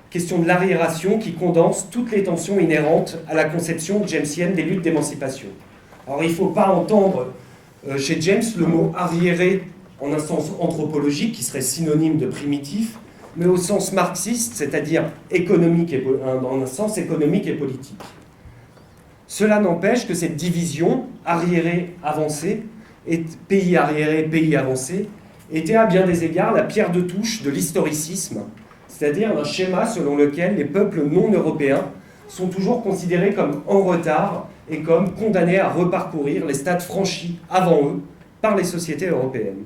question de l'arriération qui condense toutes les tensions inhérentes à la conception jamesienne des luttes d'émancipation. Alors il ne faut pas entendre chez James le mot arriéré en un sens anthropologique qui serait synonyme de primitif, mais au sens marxiste, c'est-à-dire économique dans un sens économique et politique. Cela n'empêche que cette division arriéré-avancé, pays arriéré, pays avancé, était à bien des égards la pierre de touche de l'historicisme, c'est-à-dire un schéma selon lequel les peuples non européens sont toujours considérés comme en retard et comme condamnés à reparcourir les stades franchis avant eux par les sociétés européennes.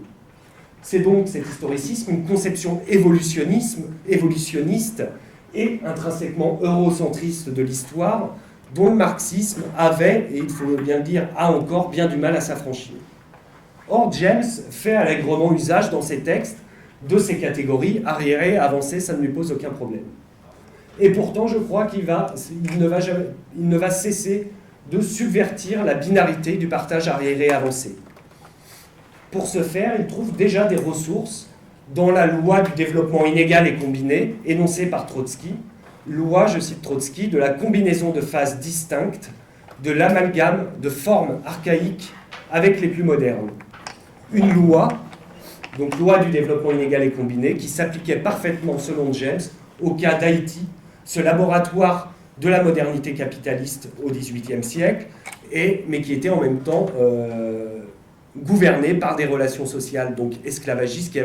C'est donc cet historicisme une conception évolutionniste et intrinsèquement eurocentriste de l'histoire dont le marxisme avait, et il faut bien le dire, a encore bien du mal à s'affranchir. Or, James fait allègrement usage dans ses textes de ces catégories, arriéré, avancé, ça ne lui pose aucun problème. Et pourtant, je crois qu'il ne va cesser de subvertir la binarité du partage arriéré-avancé. Pour ce faire, il trouve déjà des ressources dans la loi du développement inégal et combiné, énoncée par Trotsky, loi, je cite Trotsky, de la combinaison de phases distinctes, de l'amalgame de formes archaïques avec les plus modernes. Une loi, donc loi du développement inégal et combiné, qui s'appliquait parfaitement, selon James, au cas d'Haïti, ce laboratoire de la modernité capitaliste au XVIIIe siècle, mais qui était en même temps gouverné par des relations sociales donc esclavagistes qui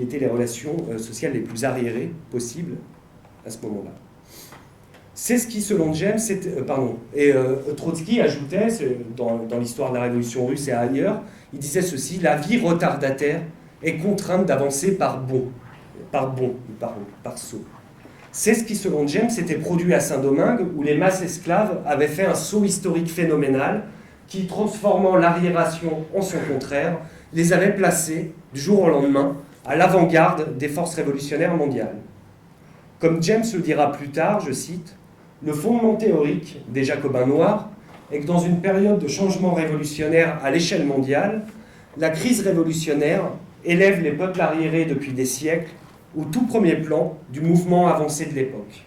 étaient les relations sociales les plus arriérées possibles à ce moment-là. C'est ce qui, selon James, Trotsky ajoutait, dans l'histoire de la Révolution russe et ailleurs, il disait ceci: la vie retardataire est contrainte d'avancer par saut. C'est ce qui, selon James, s'était produit à Saint-Domingue, où les masses esclaves avaient fait un saut historique phénoménal qui, transformant l'arriération en son contraire, les avait placés, du jour au lendemain, à l'avant-garde des forces révolutionnaires mondiales. Comme James le dira plus tard, je cite, « Le fondement théorique des Jacobins noirs est que dans une période de changement révolutionnaire à l'échelle mondiale, la crise révolutionnaire élève les peuples arriérés depuis des siècles au tout premier plan du mouvement avancé de l'époque. »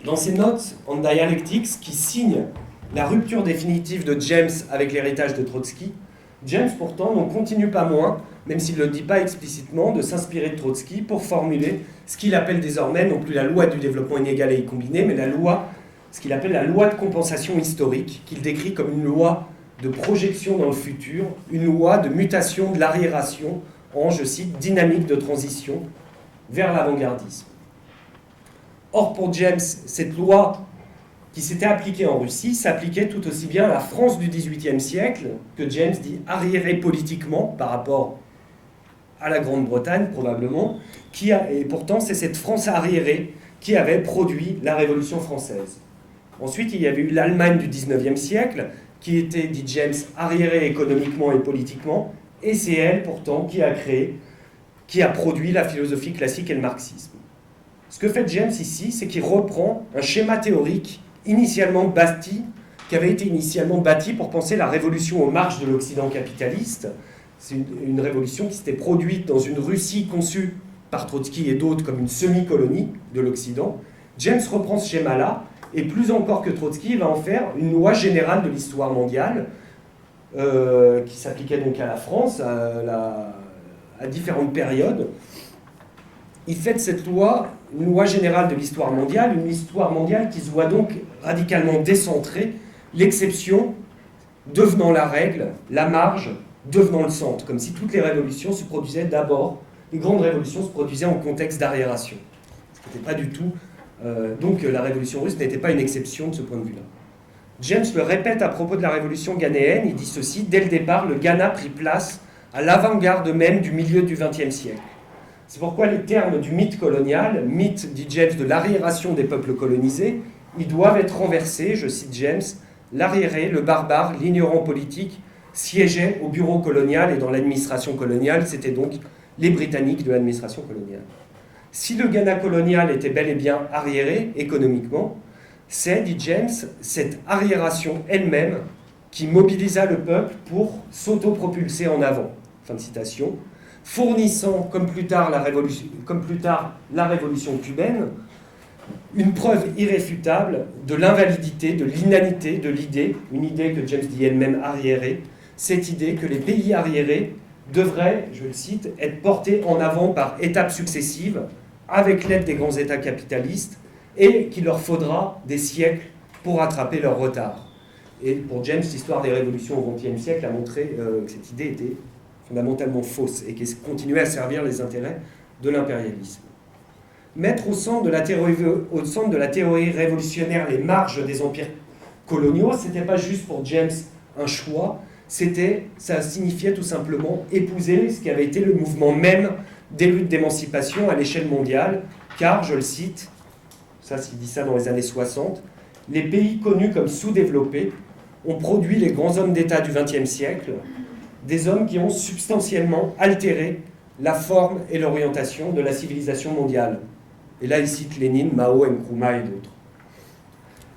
Dans ses notes on dialectics qui signent la rupture définitive de James avec l'héritage de Trotsky, James pourtant n'en continue pas moins, même s'il ne le dit pas explicitement, de s'inspirer de Trotsky pour formuler ce qu'il appelle désormais non plus la loi du développement inégal et combiné, mais ce qu'il appelle la loi de compensation historique, qu'il décrit comme une loi de projection dans le futur, une loi de mutation de l'arriération en, je cite, dynamique de transition vers l'avant-gardisme. Or, pour James, cette loi qui s'était appliquée en Russie s'appliquait tout aussi bien à la France du XVIIIe siècle, que James dit arriérée politiquement par rapport à la Grande-Bretagne, probablement, et pourtant c'est cette France arriérée qui avait produit la Révolution française. Ensuite, il y avait eu l'Allemagne du XIXe siècle, qui était, dit James, arriérée économiquement et politiquement, et c'est elle pourtant qui a créé, qui a produit la philosophie classique et le marxisme. Ce que fait James ici, c'est qu'il reprend un schéma théorique qui avait été initialement bâti pour penser la révolution aux marges de l'Occident capitaliste. C'est une révolution qui s'était produite dans une Russie conçue par Trotsky et d'autres comme une semi-colonie de l'Occident. James reprend ce schéma-là, et plus encore que Trotsky, va en faire une loi générale de l'histoire mondiale, qui s'appliquait donc à la France, à différentes périodes. Il fait de cette loi une loi générale de l'histoire mondiale, une histoire mondiale qui se voit donc radicalement décentrée, l'exception devenant la règle, la marge devenant le centre, comme si toutes les révolutions se produisaient d'abord, les grandes révolutions se produisaient en contexte d'arriération. Ce n'était pas du tout... donc la révolution russe n'était pas une exception de ce point de vue-là. James le répète à propos de la révolution ghanéenne, il dit ceci: dès le départ, le Ghana prit place à l'avant-garde même du milieu du XXe siècle. C'est pourquoi les termes du mythe colonial, mythe, dit James, de l'arriération des peuples colonisés, ils doivent être renversés, je cite James, l'arriéré, le barbare, l'ignorant politique siégeaient au bureau colonial et dans l'administration coloniale, c'était donc les Britanniques de l'administration coloniale. Si le Ghana colonial était bel et bien arriéré économiquement, c'est, dit James, cette arriération elle-même qui mobilisa le peuple pour s'autopropulser en avant. Fin de citation. Fournissant, comme plus tard la révolution cubaine, une preuve irréfutable de l'invalidité, de l'inanité de l'idée, une idée que James dit elle-même arriérée, cette idée que les pays arriérés devraient, je le cite, être portés en avant par étapes successives, avec l'aide des grands États capitalistes, et qu'il leur faudra des siècles pour rattraper leur retard. Et pour James, l'histoire des révolutions au XXe siècle a montré que cette idée était fondamentalement fausse et qu'elle continuait à servir les intérêts de l'impérialisme. Mettre au centre de la théorie révolutionnaire les marges des empires coloniaux, ce n'était pas juste pour James un choix, ça signifiait tout simplement épouser ce qui avait été le mouvement même des luttes d'émancipation à l'échelle mondiale, car, je le cite, ça il dit ça dans les années 60, les pays connus comme sous-développés ont produit les grands hommes d'État du XXe siècle, des hommes qui ont substantiellement altéré la forme et l'orientation de la civilisation mondiale. Et là, il cite Lénine, Mao, Nkrumah et d'autres.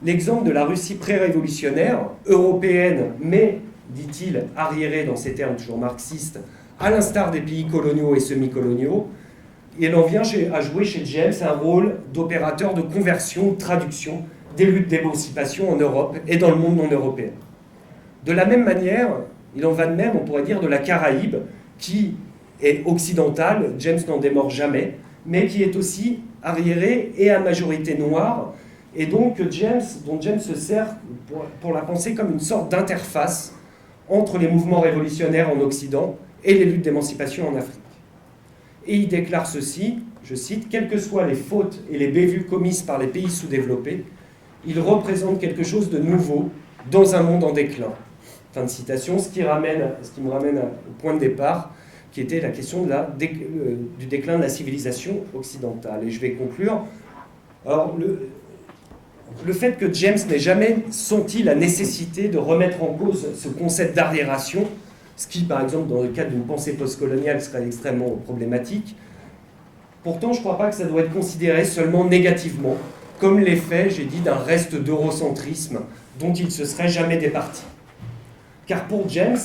L'exemple de la Russie pré-révolutionnaire, européenne, mais, dit-il, arriérée dans ces termes toujours marxistes, à l'instar des pays coloniaux et semi-coloniaux, il en vient à jouer chez James un rôle d'opérateur de conversion, de traduction des luttes d'émancipation en Europe et dans le monde non européen. De la même manière, il en va de même, on pourrait dire, de la Caraïbe, qui est occidentale, James n'en démord jamais, mais qui est aussi arriérée et à majorité noire, et donc dont James se sert pour la penser comme une sorte d'interface entre les mouvements révolutionnaires en Occident et les luttes d'émancipation en Afrique. Et il déclare ceci, je cite, « Quelles que soient les fautes et les bévues commises par les pays sous-développés, ils représentent quelque chose de nouveau dans un monde en déclin. » Fin de citation, ce qui me ramène au point de départ, qui était la question du déclin de la civilisation occidentale. Et je vais conclure. Alors, le fait que James n'ait jamais senti la nécessité de remettre en cause ce concept d'arriération, ce qui, par exemple, dans le cadre d'une pensée postcoloniale, serait extrêmement problématique, pourtant, je ne crois pas que ça doit être considéré seulement négativement, comme l'effet, j'ai dit, d'un reste d'eurocentrisme dont il ne se serait jamais départi. Car pour James,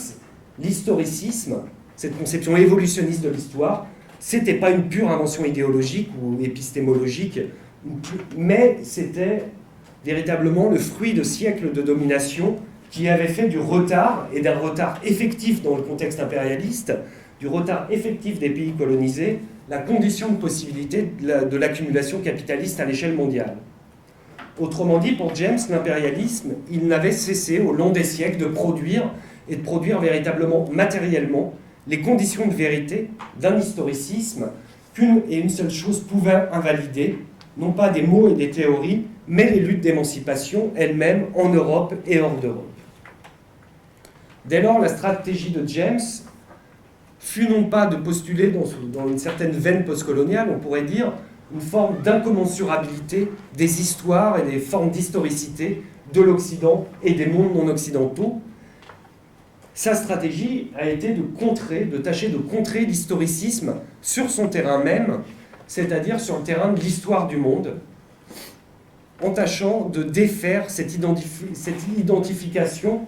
l'historicisme, cette conception évolutionniste de l'histoire, ce n'était pas une pure invention idéologique ou épistémologique, mais c'était véritablement le fruit de siècles de domination qui avaient fait du retard, et d'un retard effectif dans le contexte impérialiste, du retard effectif des pays colonisés, la condition de possibilité de l'accumulation capitaliste à l'échelle mondiale. Autrement dit, pour James, l'impérialisme, il n'avait cessé au long des siècles de produire véritablement matériellement les conditions de vérité d'un historicisme qu'une et une seule chose pouvait invalider, non pas des mots et des théories, mais les luttes d'émancipation elles-mêmes en Europe et hors d'Europe. Dès lors, la stratégie de James fut non pas de postuler dans une certaine veine postcoloniale, on pourrait dire, une forme d'incommensurabilité des histoires et des formes d'historicité de l'Occident et des mondes non occidentaux, sa stratégie a été de tâcher de contrer l'historicisme sur son terrain même, c'est-à-dire sur le terrain de l'histoire du monde, en tâchant de défaire cette identification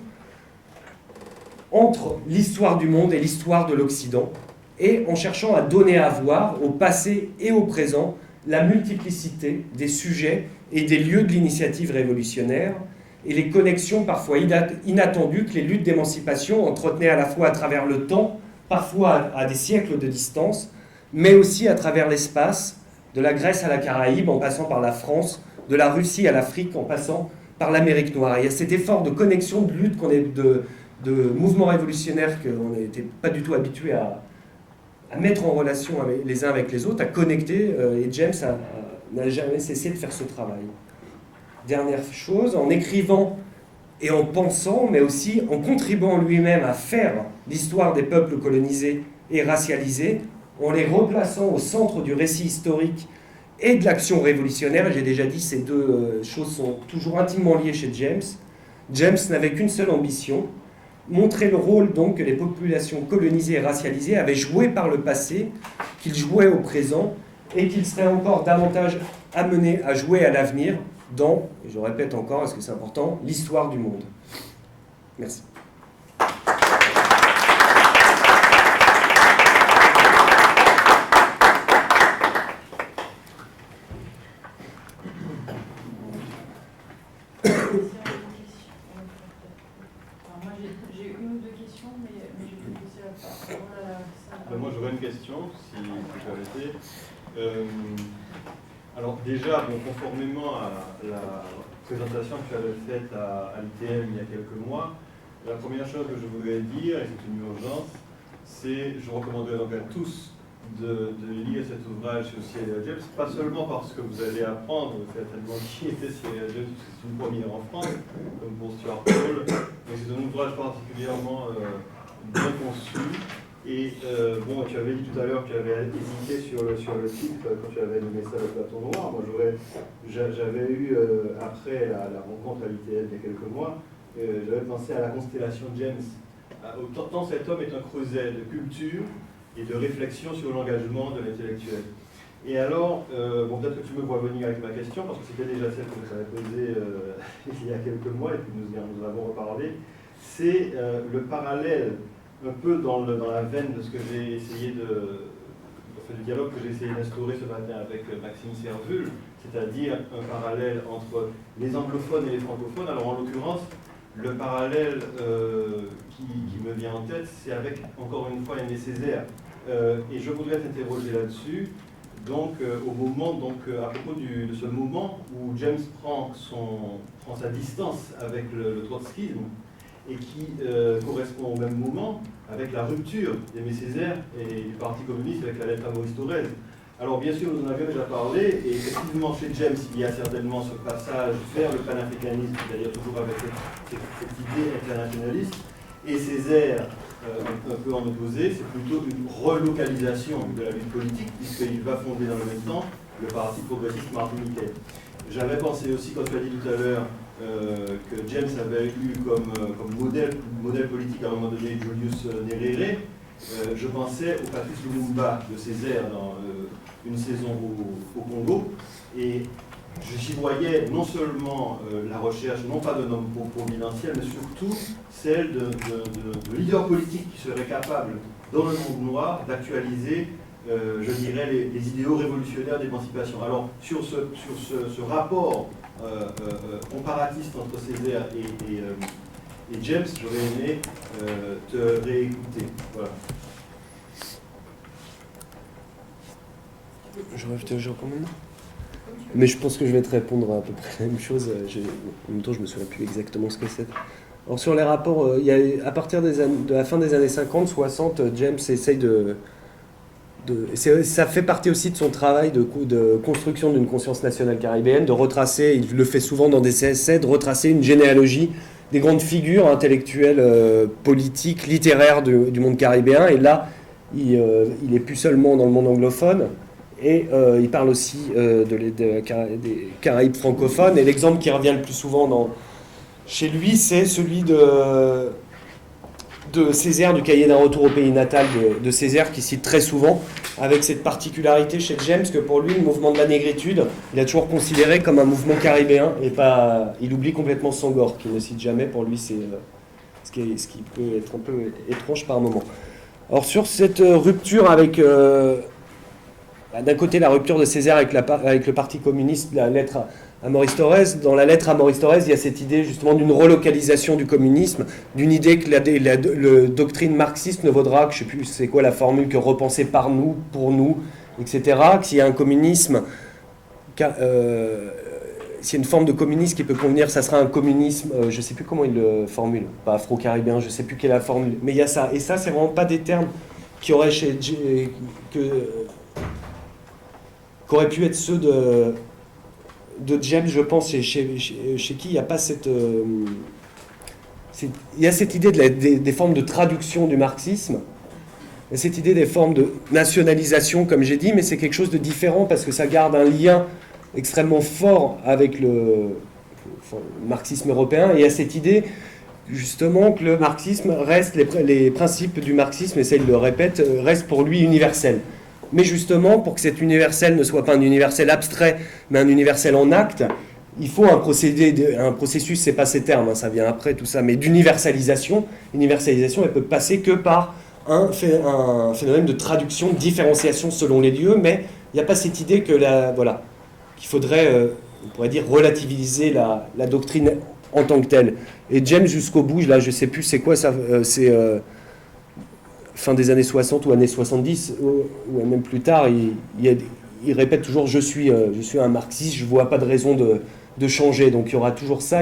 entre l'histoire du monde et l'histoire de l'Occident, et en cherchant à donner à voir au passé et au présent la multiplicité des sujets et des lieux de l'initiative révolutionnaire, et les connexions parfois inattendues que les luttes d'émancipation entretenaient à la fois à travers le temps, parfois à des siècles de distance, mais aussi à travers l'espace, de la Grèce à la Caraïbe, en passant par la France, de la Russie à l'Afrique, en passant par l'Amérique noire. Et il y a cet effort de connexion, de lutte, de mouvements révolutionnaires qu'on n'était pas du tout habitué à mettre en relation les uns avec les autres, à connecter, et James n'a jamais cessé de faire ce travail. Dernière chose, en écrivant et en pensant, mais aussi en contribuant lui-même à faire l'histoire des peuples colonisés et racialisés, en les replaçant au centre du récit historique et de l'action révolutionnaire. J'ai déjà dit, ces deux choses sont toujours intimement liées chez James. James n'avait qu'une seule ambition, montrer le rôle donc que les populations colonisées et racialisées avaient joué par le passé, qu'ils jouaient au présent, et qu'ils seraient encore davantage amenés à jouer à l'avenir dans, et je répète encore parce que c'est important, l'histoire du monde. Merci. Moi j'aurais une question, si vous permettez. Alors déjà, conformément à la présentation que tu avais faite à l'ITM il y a quelques mois, la première chose que je voudrais dire, et c'est une urgence, c'est je recommanderais donc à tous de lire cet ouvrage sur C.L.A. James, pas seulement parce que vous allez apprendre certainement qui était C.L.A. James, parce que c'est une première en France, comme pour Stuart Hall, mais c'est un ouvrage particulièrement bien conçu. Et tu avais dit tout à l'heure que tu avais hésité sur le titre quand tu avais donné ça le Platon Noir. Moi, j'avais eu, après la rencontre à l'ITL il y a quelques mois, j'avais pensé à la constellation James. Tant cet homme est un creuset de culture et de réflexion sur l'engagement de l'intellectuel. Et alors, peut-être que tu me vois venir avec ma question, parce que c'était déjà celle que je t'avais posée il y a quelques mois, et puis nous avons reparlé. C'est le parallèle un peu dans la veine de ce que j'ai essayé du dialogue que j'ai essayé d'instaurer ce matin avec Maxime Servul, c'est-à-dire un parallèle entre les anglophones et les francophones. Alors en l'occurrence, le parallèle qui me vient en tête, c'est avec, encore une fois, Aimé Césaire. Et je voudrais t'interroger là-dessus, donc au moment, à propos de ce moment où James prend sa distance avec le trotskisme, et qui correspond au même moment avec la rupture d'Aimé Césaire et du Parti communiste avec la lettre à Maurice Thorez. Alors bien sûr, nous en avions déjà parlé, et effectivement chez James, il y a certainement ce passage vers le panafricanisme, c'est-à-dire toujours avec cette idée internationaliste, et Césaire, un peu en opposé, c'est plutôt une relocalisation de la lutte politique, puisqu'il va fonder dans le même temps le Parti progressiste martiniquais. J'avais pensé aussi, quand tu as dit tout à l'heure, que James avait eu comme modèle politique à un moment donné Julius Nyerere, je pensais au Patrice Lumumba de Césaire dans une saison au Congo, et j'y voyais non seulement la recherche, non pas d'un homme providentiel, mais surtout celle de leaders politiques qui seraient capables, dans le monde noir, d'actualiser, je dirais, les idéaux révolutionnaires d'émancipation. Alors, sur ce rapport comparatiste entre Césaire et James, j'aurais aimé te réécouter. Voilà. Je recommande. Mais je pense que je vais te répondre à peu près la même chose. En même temps, je ne me souviens plus exactement ce que c'est. Alors, sur les rapports, à partir de la fin des années 50, 60, James essaye ça fait partie aussi de son travail de construction d'une conscience nationale caribéenne, de retracer, il le fait souvent dans des essais, de retracer une généalogie des grandes figures intellectuelles, politiques, littéraires du monde caribéen. Et là, il n'est plus seulement dans le monde anglophone, et il parle aussi des Caraïbes francophones. Et l'exemple qui revient le plus souvent chez lui, c'est celui de de Césaire, du cahier d'un retour au pays natal de Césaire, qui cite très souvent, avec cette particularité chez James que pour lui, le mouvement de la négritude, il a toujours considéré comme un mouvement caribéen, et pas, il oublie complètement Senghor, qu'il ne cite jamais. Pour lui, c'est ce qui peut être un peu étrange par moment. Alors sur cette rupture avec, d'un côté la rupture de Césaire avec le Parti communiste, la lettre à Maurice Thorez, dans la lettre à Maurice Thorez, il y a cette idée justement d'une relocalisation du communisme, d'une idée que la doctrine marxiste ne vaudra que, je ne sais plus c'est quoi la formule, que repensée par nous, pour nous, etc. Que s'il y a un communisme, s'il y a une forme de communisme qui peut convenir, ça sera un communisme, je ne sais plus comment il le formule, pas afro-caribéen, je ne sais plus quelle est la formule, mais il y a ça. Et ça, c'est vraiment pas des termes qui auraient qu'auraient pu être ceux de James, je pense, chez qui il n'y a pas cette... il y a cette idée des formes de traduction du marxisme, il y a cette idée des formes de nationalisation, comme j'ai dit, mais c'est quelque chose de différent parce que ça garde un lien extrêmement fort avec le marxisme européen, et il y a cette idée justement que le marxisme reste, les principes du marxisme, et ça il le répète, restent pour lui universels. Mais justement, pour que cet universel ne soit pas un universel abstrait, mais un universel en acte, il faut un processus, c'est pas ces termes, hein, ça vient après tout ça, mais d'universalisation. Universalisation, elle peut passer que par un phénomène de traduction, de différenciation selon les lieux, mais il n'y a pas cette idée que qu'il faudrait, on pourrait dire, relativiser la doctrine en tant que telle. Et James, jusqu'au bout, là, je ne sais plus c'est quoi ça, fin des années 60 ou années 70, ou même plus tard, il répète toujours je suis un marxiste, je ne vois pas de raison de changer. Donc il y aura toujours ça.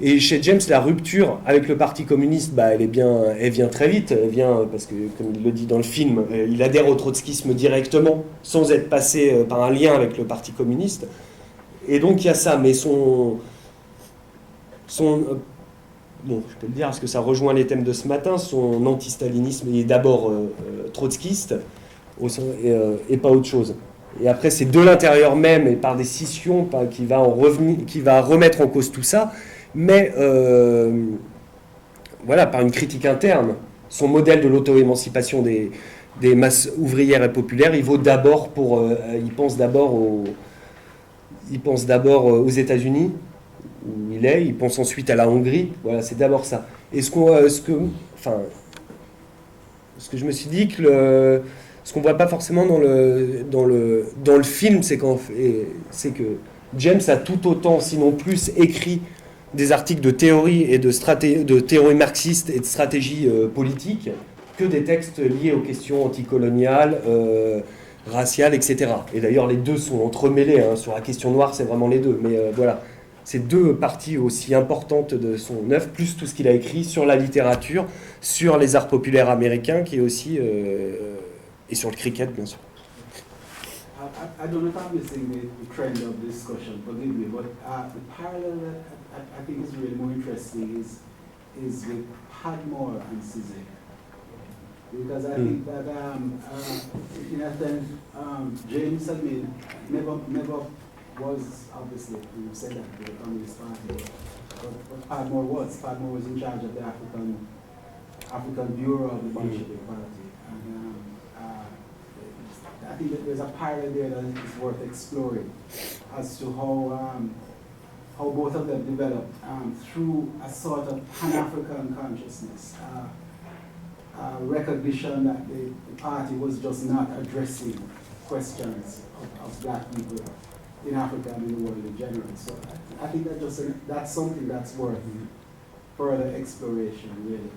Et chez James, la rupture avec le Parti communiste, elle vient très vite. Elle vient parce que, comme il le dit dans le film, il adhère au trotskisme directement, sans être passé par un lien avec le Parti communiste. Et donc il y a ça, mais bon, je peux le dire parce que ça rejoint les thèmes de ce matin, son anti-stalinisme est d'abord trotskiste et pas autre chose. Et après, c'est de l'intérieur même et par des scissions qui va remettre en cause tout ça, mais par une critique interne. Son modèle de l'auto-émancipation des masses ouvrières et populaires, il pense d'abord aux États-Unis, où il pense ensuite à la Hongrie, voilà, c'est d'abord ça. Et ce que je me suis dit, ce qu'on voit pas forcément dans le film, c'est que James a tout autant, sinon plus, écrit des articles de théorie et de théorie marxiste et de stratégie politique que des textes liés aux questions anticoloniales, raciales, etc. Et d'ailleurs, les deux sont entremêlés, hein. Sur la question noire, c'est vraiment les deux, mais voilà. C'est deux parties aussi importantes de son œuvre, plus tout ce qu'il a écrit sur la littérature, sur les arts populaires américains, qui est aussi, et sur le cricket, bien sûr. I don't know if I'm missing the trend of the discussion, forgive me, but the parallel that I think is really more interesting is with Padmore and Césaire. Because I think that, in a sense, James, I mean, never was, obviously, you said that, the Communist Party, but Padmore was. Padmore was in charge of the African Bureau of the Bolshevik Party. And I think that there's a parallel there that is worth exploring as to how both of them developed through a sort of Pan-African consciousness, recognition that the party was just not addressing questions of black people in Africa and in the world in general. So I think that's something that's worth further exploration, really.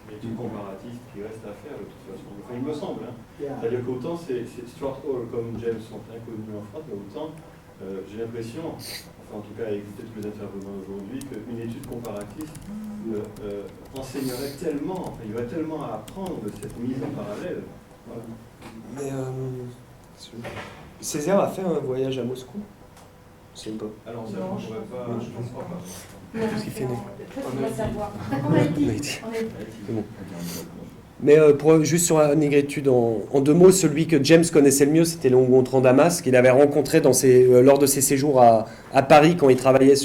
Il y a une comparatif qui reste à faire de toute façon. Enfin, il me semble. Hein. Yeah. C'est-à-dire qu'autant Stuart Hall comme James sont inconnus en France, mais autant j'ai l'impression, enfin en tout cas à écouter tous les intervenants aujourd'hui, qu'une étude comparative enseignerait tellement, enfin, il y aurait tellement à apprendre de cette mise en parallèle. Voilà. Mais Césaire a fait un voyage à Moscou. C'est pas. Alors ça, on ne pourrait pas, je ne crois pas. Tout ce qui fait né. On va savoir. On a dit. Bon. Mais juste sur la négritude, en deux mots, celui que James connaissait le mieux, c'était Léon Gontran Damas, qu'il avait rencontré lors de ses séjours à Paris, quand il travaillait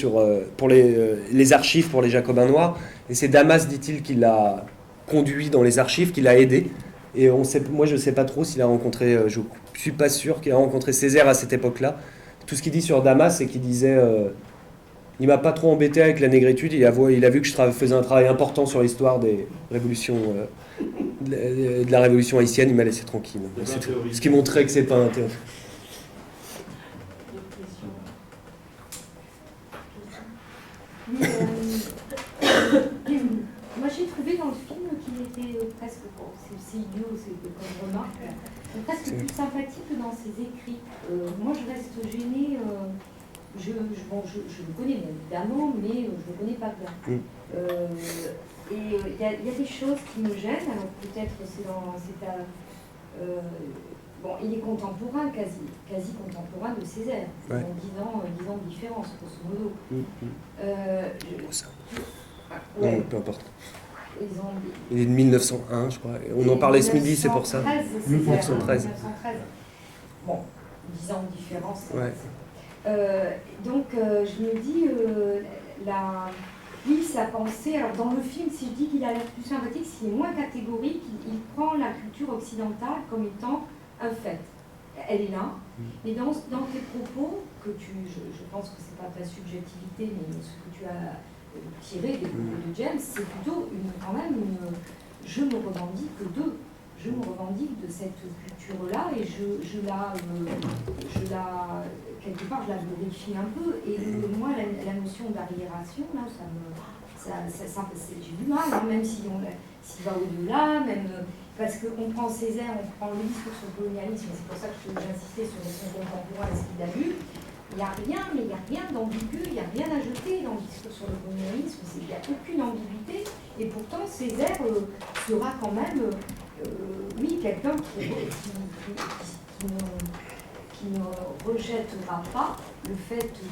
pour les archives pour les Jacobins noirs. Et c'est Damas, dit-il, qui l'a conduit dans les archives, qui l'a aidé. Et moi, je ne sais pas trop s'il a rencontré, je ne suis pas sûr qu'il a rencontré Césaire à cette époque-là. Tout ce qu'il dit sur Damas, c'est qu'il disait il m'a pas trop embêté avec la négritude, il a vu que je faisais un travail important sur l'histoire des révolutions, de la révolution haïtienne, il m'a laissé tranquille. C'est tout. Ce qui montrait que c'est pas un théorie. Moi j'ai trouvé dans le film qu'il était presque, bon, c'est idiot, c'est comme remarque, presque plus sympathique que dans ses écrits. Moi je reste gênée, je le connais bien évidemment, mais je ne le connais pas bien. Et il y a des choses qui me gênent, alors peut-être bon, il est contemporain, quasi contemporain de Césaire. Ils ont 10 ans de différence, grosso modo. Non, peu importe. Il est de 1901, je crois. On en parlait ce midi, c'est pour ça. 1913. Bon, 10 ans de différence. Ouais. Donc, je me dis, lui, sa pensée, alors dans le film, si je dis qu'il a l'air plus sympathique, s'il est moins catégorique, il prend la culture occidentale comme étant un fait. Elle est là, mais dans tes propos, que je pense que c'est pas ta subjectivité, mais ce que tu as tiré des propos de James, c'est plutôt je me revendique d'eux. Je me revendique de cette culture-là et quelque part, je la glorifie un peu. Et moi, la notion d'arriération, là, j'ai du mal, hein, même s'il va au-delà, même parce qu'on prend Césaire, on prend le discours sur le colonialisme, et c'est pour ça que j'insistais sur son contemporain et ce qu'il a lu. Il n'y a rien d'ambigu, il n'y a rien à jeter dans le discours sur le colonialisme, il n'y a aucune ambiguïté, et pourtant Césaire sera quand même, oui, quelqu'un qui ne rejettera pas le fait de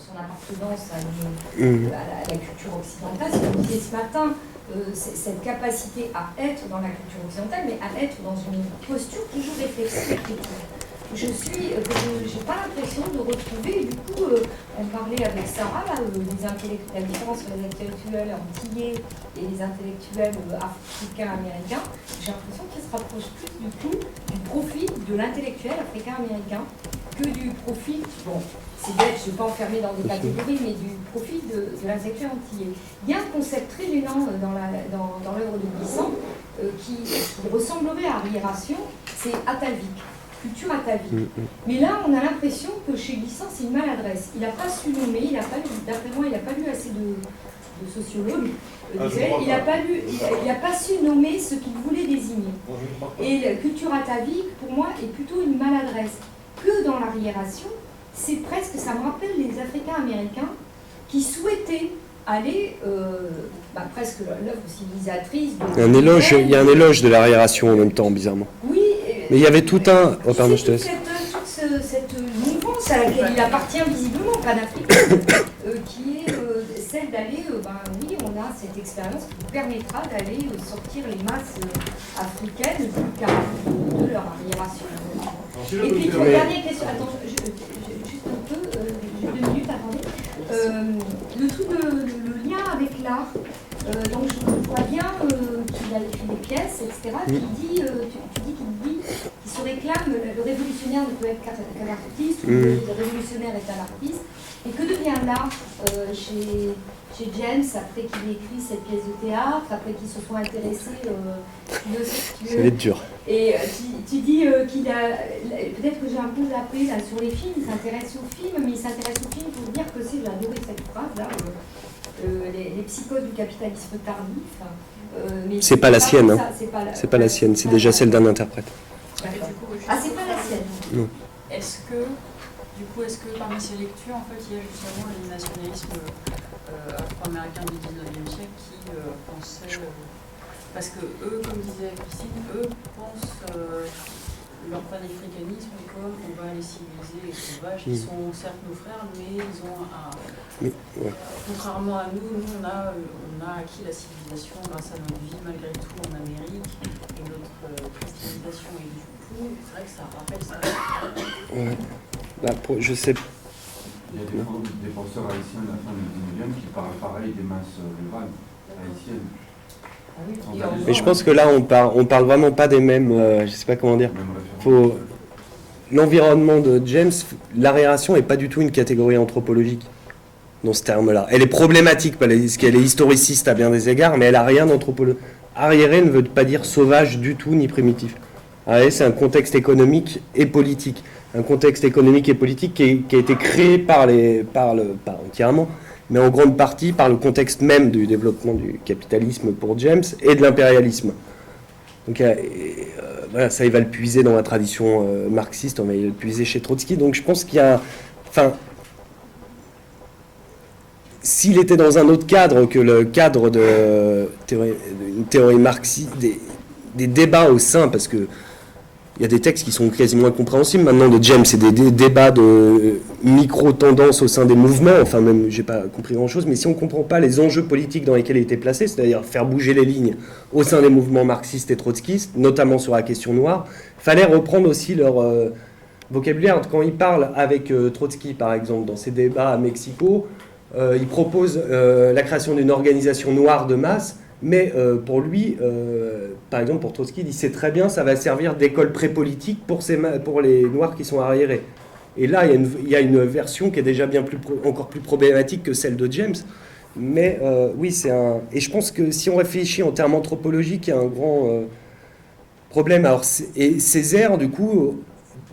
son appartenance à la culture occidentale. Ce qu'on disait ce matin, cette capacité à être dans la culture occidentale, mais à être dans une posture toujours réflexive et critique. J'ai pas l'impression de retrouver, du coup, on parlait avec Sarah, là, la différence entre les intellectuels antillais et les intellectuels africains-américains. J'ai l'impression qu'ils se rapprochent plus, du coup, du profit de l'intellectuel africain-américain que du profit, bon, c'est bête, je ne vais pas enfermer dans des catégories, mais du profit de l'intellectuel antillais. Il y a un concept très gênant dans l'œuvre de Glissant qui ressemblerait à arriération, c'est atavique. Culture atavique. Mais là, on a l'impression que chez Glissant, c'est une maladresse. Il n'a pas su nommer, d'après moi, il n'a pas lu assez de sociologues. Il n'a pas su nommer ce qu'il voulait désigner. Et la culture atavique, pour moi, est plutôt une maladresse. Que dans l'arriération, c'est presque, ça me rappelle les Africains-Américains qui souhaitaient aller, presque l'œuvre civilisatrice. Il y a un éloge de l'arriération en même temps, bizarrement. Oui. Mais il y avait tout un... Oh, pardon, je te laisse. Cette mouvance à laquelle il appartient visiblement, panafricaine, qui est celle d'aller, oui, on a cette expérience qui nous permettra d'aller sortir les masses africaines de leur arriération. Et puis, dernière question, attends, juste un peu, j'ai 2 minutes, attendez. Le lien avec l'art, donc je vois bien qu'il a écrit des pièces, etc. Tu dis qu'il se réclame, le révolutionnaire ne peut être qu'un artiste, ou le révolutionnaire est un artiste. Et que devient l'art chez James, après qu'il ait écrit cette pièce de théâtre, après qu'ils se soit intéressés... Ça va être dur. Et tu dis qu'il a... Peut-être que j'ai un peu zappé là, sur les films, il s'intéresse aux films, mais il s'intéresse aux films pour dire que j'ai adoré cette phrase là, les psychoses du capitalisme tardif. C'est pas la sienne, hein. C'est pas la sienne, c'est déjà celle d'un interprète. Ah, c'est pas la sienne. Non. Est-ce que parmi ces lectures, en fait, il y a justement les nationalismes afro-américains du 19e siècle qui pensaient... parce que eux, comme disait Christine, eux pensent leur panafricanisme comme on va les civiliser les sauvages, qui sont certes nos frères, mais ils ont contrairement à nous, on a acquis la civilisation grâce à notre vie malgré tout en Amérique et notre christianisation. Et du coup, c'est vrai que ça rappelle ça. Ouais. Je sais Il y a des penseurs haïtiens de la fin du 19e qui parlent pareil des masses rurales haïtiennes. Mais je pense que là, on parle vraiment pas des mêmes, je sais pas comment dire. L'environnement de James, l'arriération n'est pas du tout une catégorie anthropologique dans ce terme-là. Elle est problématique parce qu'elle est historiciste à bien des égards, mais elle n'a rien d'anthropologique. Arriéré ne veut pas dire sauvage du tout ni primitif. Arriéré, c'est un contexte économique et politique. Un contexte économique et politique qui a été créé pas entièrement, mais en grande partie par le contexte même du développement du capitalisme pour James et de l'impérialisme. Donc voilà, ça il va le puiser dans la tradition marxiste, on va le puiser chez Trotsky. Donc je pense qu'il y a... Enfin, s'il était dans un autre cadre que le cadre d'une théorie marxiste, des débats au sein, parce que il y a des textes qui sont quasiment incompréhensibles maintenant de James, c'est des débats de micro-tendances au sein des mouvements, enfin même, j'ai pas compris grand-chose, mais si on ne comprend pas les enjeux politiques dans lesquels il était placé, c'est-à-dire faire bouger les lignes au sein des mouvements marxistes et trotskistes, notamment sur la question noire, il fallait reprendre aussi leur vocabulaire. Quand il parle avec Trotsky, par exemple, dans ses débats à Mexico, il propose la création d'une organisation noire de masse, mais pour lui, par exemple pour Trotsky, il dit c'est très bien, ça va servir d'école pré-politique pour les Noirs qui sont arriérés. Et là, il y a une version qui est déjà encore plus problématique que celle de James. Mais oui, c'est un... Et je pense que si on réfléchit en termes anthropologiques, il y a un grand problème. Alors, et Césaire, du coup,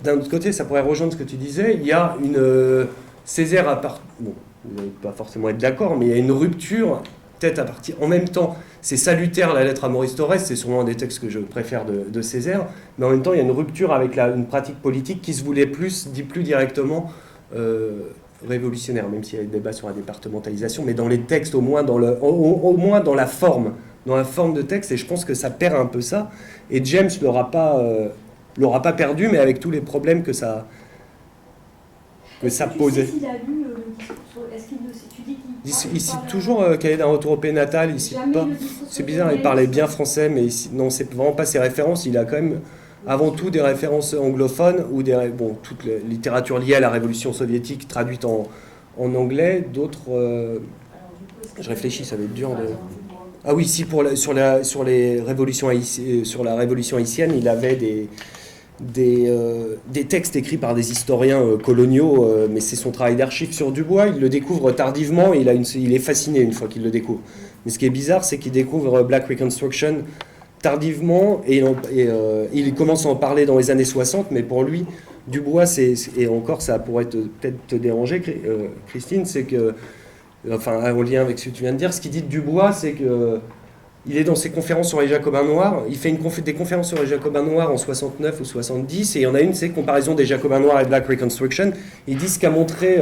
d'un autre côté, ça pourrait rejoindre ce que tu disais, il y a une... Césaire, bon, vous n'allez pas forcément être d'accord, mais il y a une rupture, peut-être à partir... En même temps, c'est salutaire la lettre à Maurice Thorez, c'est sûrement un des textes que je préfère de Césaire, mais en même temps, il y a une rupture avec une pratique politique qui se voulait plus directement révolutionnaire, même s'il y a des débats sur la départementalisation, mais dans les textes, au moins dans la forme de texte, et je pense que ça perd un peu ça, et James l'aura pas perdu, mais avec tous les problèmes que ça posait. Est-ce qu'il a lu le discours, est-ce qu'il le sait, tu dis qu'il Il cite toujours Cahiers d'un retour au pays natal, il cite pas. C'est bizarre, il parlait bien français, mais non, c'est vraiment pas ses références. Il a quand même avant tout des références anglophones ou toute la littérature liée à la révolution soviétique traduite en anglais. D'autres, je réfléchis, ça va être dur de. Ah oui, si sur la révolution haïtienne, il avait des textes écrits par des historiens coloniaux, mais c'est son travail d'archive sur Dubois. Il le découvre tardivement et il est fasciné une fois qu'il le découvre. Mais ce qui est bizarre, c'est qu'il découvre Black Reconstruction tardivement et il commence à en parler dans les années 60, mais pour lui, Dubois, et encore ça pourrait peut-être te déranger, Christine, c'est que, enfin en lien avec ce que tu viens de dire, ce qu'il dit de Dubois, c'est que il est dans ses conférences sur les Jacobins noirs, il fait des conférences sur les Jacobins noirs en 69 ou 70, et il y en a une, c'est comparaison des Jacobins noirs et Black Reconstruction. Il dit ce qu'a montré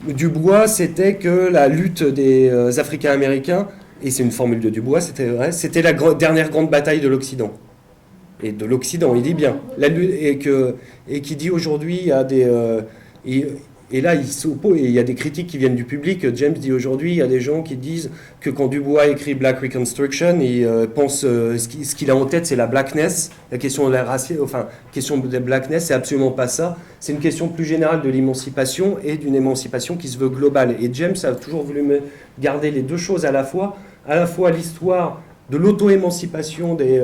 Dubois, c'était que la lutte des Africains-Américains, et c'est une formule de Dubois, c'était vrai, c'était la dernière grande bataille de l'Occident. Et de l'Occident, il dit bien. Et qui dit aujourd'hui, il y a des... Et là, il y a des critiques qui viennent du public. James dit aujourd'hui, il y a des gens qui disent que quand Dubois écrit Black Reconstruction, il pense ce qu'il a en tête, c'est la blackness. La question de la raciale, question de la blackness, c'est absolument pas ça. C'est une question plus générale de l'émancipation et d'une émancipation qui se veut globale. Et James a toujours voulu garder les deux choses à la fois l'histoire de l'auto-émancipation des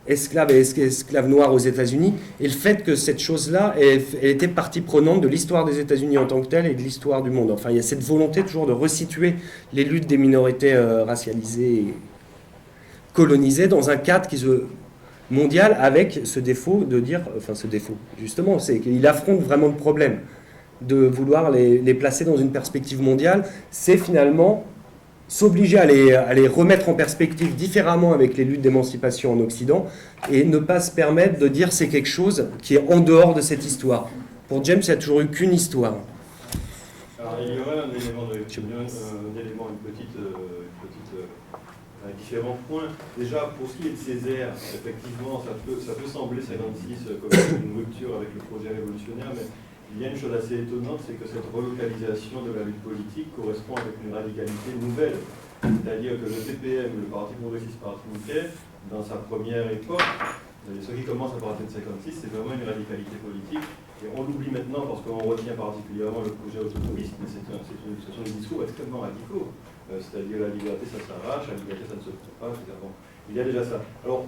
esclaves et esclaves noirs aux États-Unis, et le fait que cette chose-là, elle était partie prenante de l'histoire des États-Unis en tant que telle et de l'histoire du monde. Enfin, il y a cette volonté toujours de resituer les luttes des minorités racialisées et colonisées dans un cadre qui se mondial, avec ce défaut de dire, justement, c'est qu'il affronte vraiment le problème de vouloir les placer dans une perspective mondiale, c'est finalement s'obliger à les remettre en perspective différemment avec les luttes d'émancipation en Occident et ne pas se permettre de dire c'est quelque chose qui est en dehors de cette histoire. Pour James, il n'y a toujours eu qu'une histoire. Alors, il y aurait un élément différents points. Déjà, pour ce qui est de Césaire, effectivement, ça peut sembler 56 comme une rupture avec le projet révolutionnaire, mais il y a une chose assez étonnante, c'est que cette relocalisation de la lutte politique correspond avec une radicalité nouvelle. C'est-à-dire que le PPM, le Parti progressiste martiniquais, dans sa première époque, ce qui commence à partir de 56, c'est vraiment une radicalité politique Et on l'oublie maintenant parce qu'on retient particulièrement le projet autonomiste, mais ce sont des discours extrêmement radicaux. C'est-à-dire la liberté ça s'arrache, la liberté ça ne se trouve pas, etc. Bon, il y a déjà ça. Alors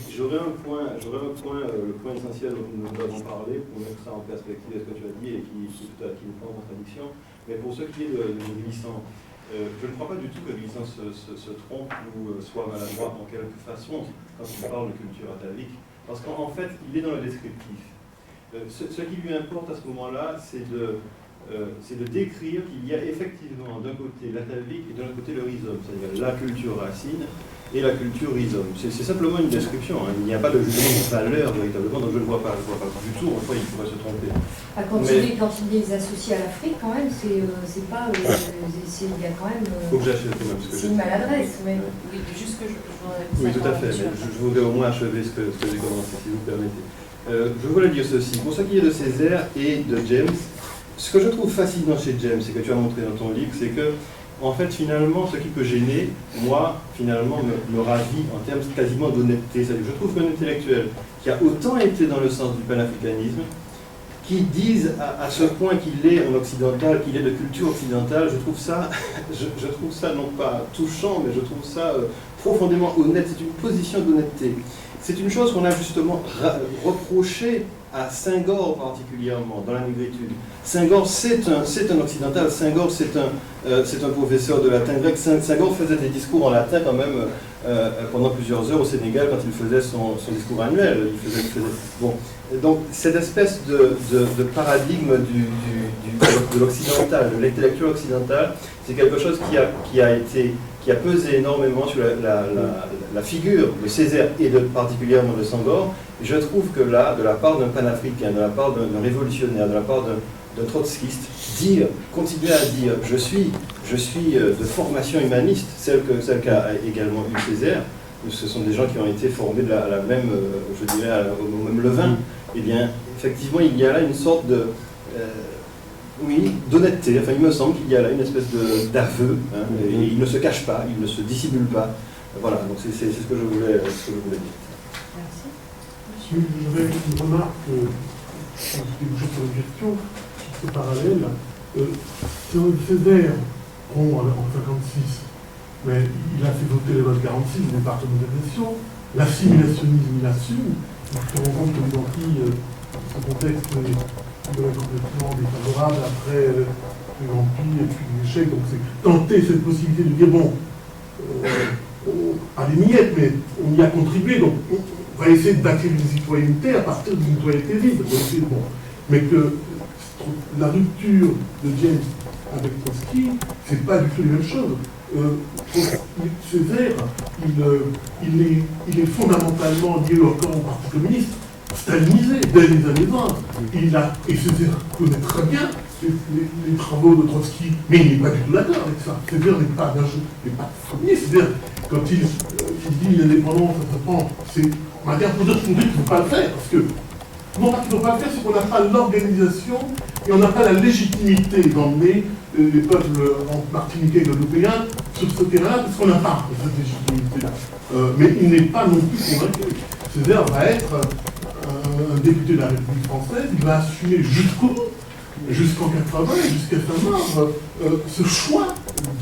j'aurais un point, le point essentiel dont nous avons parlé, pour mettre ça en perspective à ce que tu as dit et qui n'est pas en contradiction, mais pour ce qui est de Glissant, je ne crois pas du tout que Glissant se trompe ou soit maladroit en quelque façon quand il parle de culture atavique, parce qu'en fait il est dans le descriptif. Ce qui lui importe à ce moment-là, c'est de décrire qu'il y a effectivement d'un côté l'atavique et d'un autre côté le rhizome, c'est-à-dire la culture racine et la culture rhizome. C'est simplement une description, hein. Il n'y a pas de jugement de valeur véritablement, donc je ne vois pas du tout en quoi il pourrait se tromper. Quand il les associe à l'Afrique, quand même, c'est pas. Il y a quand même. Faut que j'achève quand même. C'est une maladresse, mais. Oui, juste que je voudrais. Oui, tout à fait, mais je voudrais au moins achever ce que j'ai commencé, si vous permettez. Je voulais dire ceci, pour ce qui est de Césaire et de James, ce que je trouve fascinant chez James, et que tu as montré dans ton livre, c'est que, en fait, finalement, ce qui peut gêner, moi, finalement, me ravit en termes quasiment d'honnêteté. C'est-à-dire que je trouve qu'un intellectuel qui a autant été dans le sens du panafricanisme, qui disent à ce point qu'il est en occidental, qu'il est de culture occidentale, je trouve ça non pas touchant, mais je trouve ça profondément honnête. C'est une position d'honnêteté. C'est une chose qu'on a justement reproché à Senghor particulièrement, dans la négritude. Senghor, c'est un occidental. Senghor, c'est un professeur de latin grec. Senghor faisait des discours en latin quand même pendant plusieurs heures au Sénégal quand il faisait son discours annuel. Bon. Donc, cette espèce de paradigme de l'occidental, de l'intellectuel occidental, c'est quelque chose qui a pesé énormément sur la figure de Césaire et particulièrement de Senghor. Et je trouve que là, de la part d'un panafricain, de la part d'un révolutionnaire, de la part d'un trotskiste, continuer à dire je suis de formation humaniste, celle qu'a également eu Césaire, ce sont des gens qui ont été formés à la même, je dirais, au même levain, eh bien, effectivement, il y a là une sorte d'honnêteté. Enfin, il me semble qu'il y a là une espèce d'aveu, hein, et il ne se cache pas, il ne se dissimule pas. Voilà, donc c'est ce que je voulais dire. Merci. J'avais une remarque, qui débouchait sur une question, c'est parallèle. Césaire, en 56, mais il a fait voter les lois de 46, il est parti de l'organisation. L'assimilationnisme, il assume. On se rend compte que ce contexte est complètement défavorable après l'Empire et puis l'échec. Donc c'est tenter cette possibilité de dire bon, pas des miettes, mais on y a contribué, donc on va essayer d'acquérir une citoyenneté à partir d'une citoyenneté vide. Bon. Mais que la rupture de James avec Trotsky, c'est pas du tout les mêmes choses. Césaire, il est fondamentalement lié encore au Parti communiste, stalinisé dès les années 20. Et Césaire connaît très bien les travaux de Trotsky, mais il n'est pas du tout d'accord avec ça. Césaire n'est pas communiste. C'est-à-dire, quand il dit l'indépendance, ça se prend, c'est en matière pour dire qu'il ne faut pas le faire, parce que non pas qu'il ne faut pas le faire, c'est qu'on n'a pas l'organisation et on n'a pas la légitimité d'emmener les peuples martiniquais et guadeloupéens sur ce terrain-là, parce qu'on n'a pas cette légitimité-là. Mais il n'est pas non plus convaincu. Césaire va être un député de la République française, il va assumer jusqu'au bout, jusqu'en 80, jusqu'à sa mort, ce choix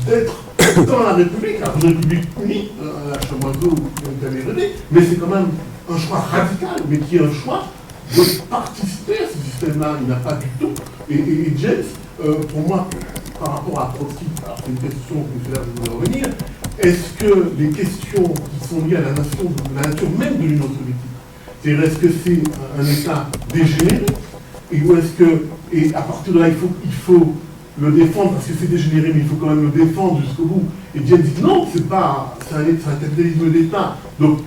d'être dans la République, la République unie, la Chamoiseau ou Caméré, mais c'est quand même un choix radical, mais qui est un choix de participer à ce système-là, il n'a pas du tout. Et James, pour moi, par rapport à Trotsky, alors c'est une question que là je voulais revenir, est-ce que les questions qui sont liées à la nature même de l'Union soviétique, c'est-à-dire est-ce que c'est un État dégénéré, et à partir de là il faut le défendre parce que c'est dégénéré, mais il faut quand même le défendre jusqu'au bout. Et James dit non, c'est un capitalisme d'État, donc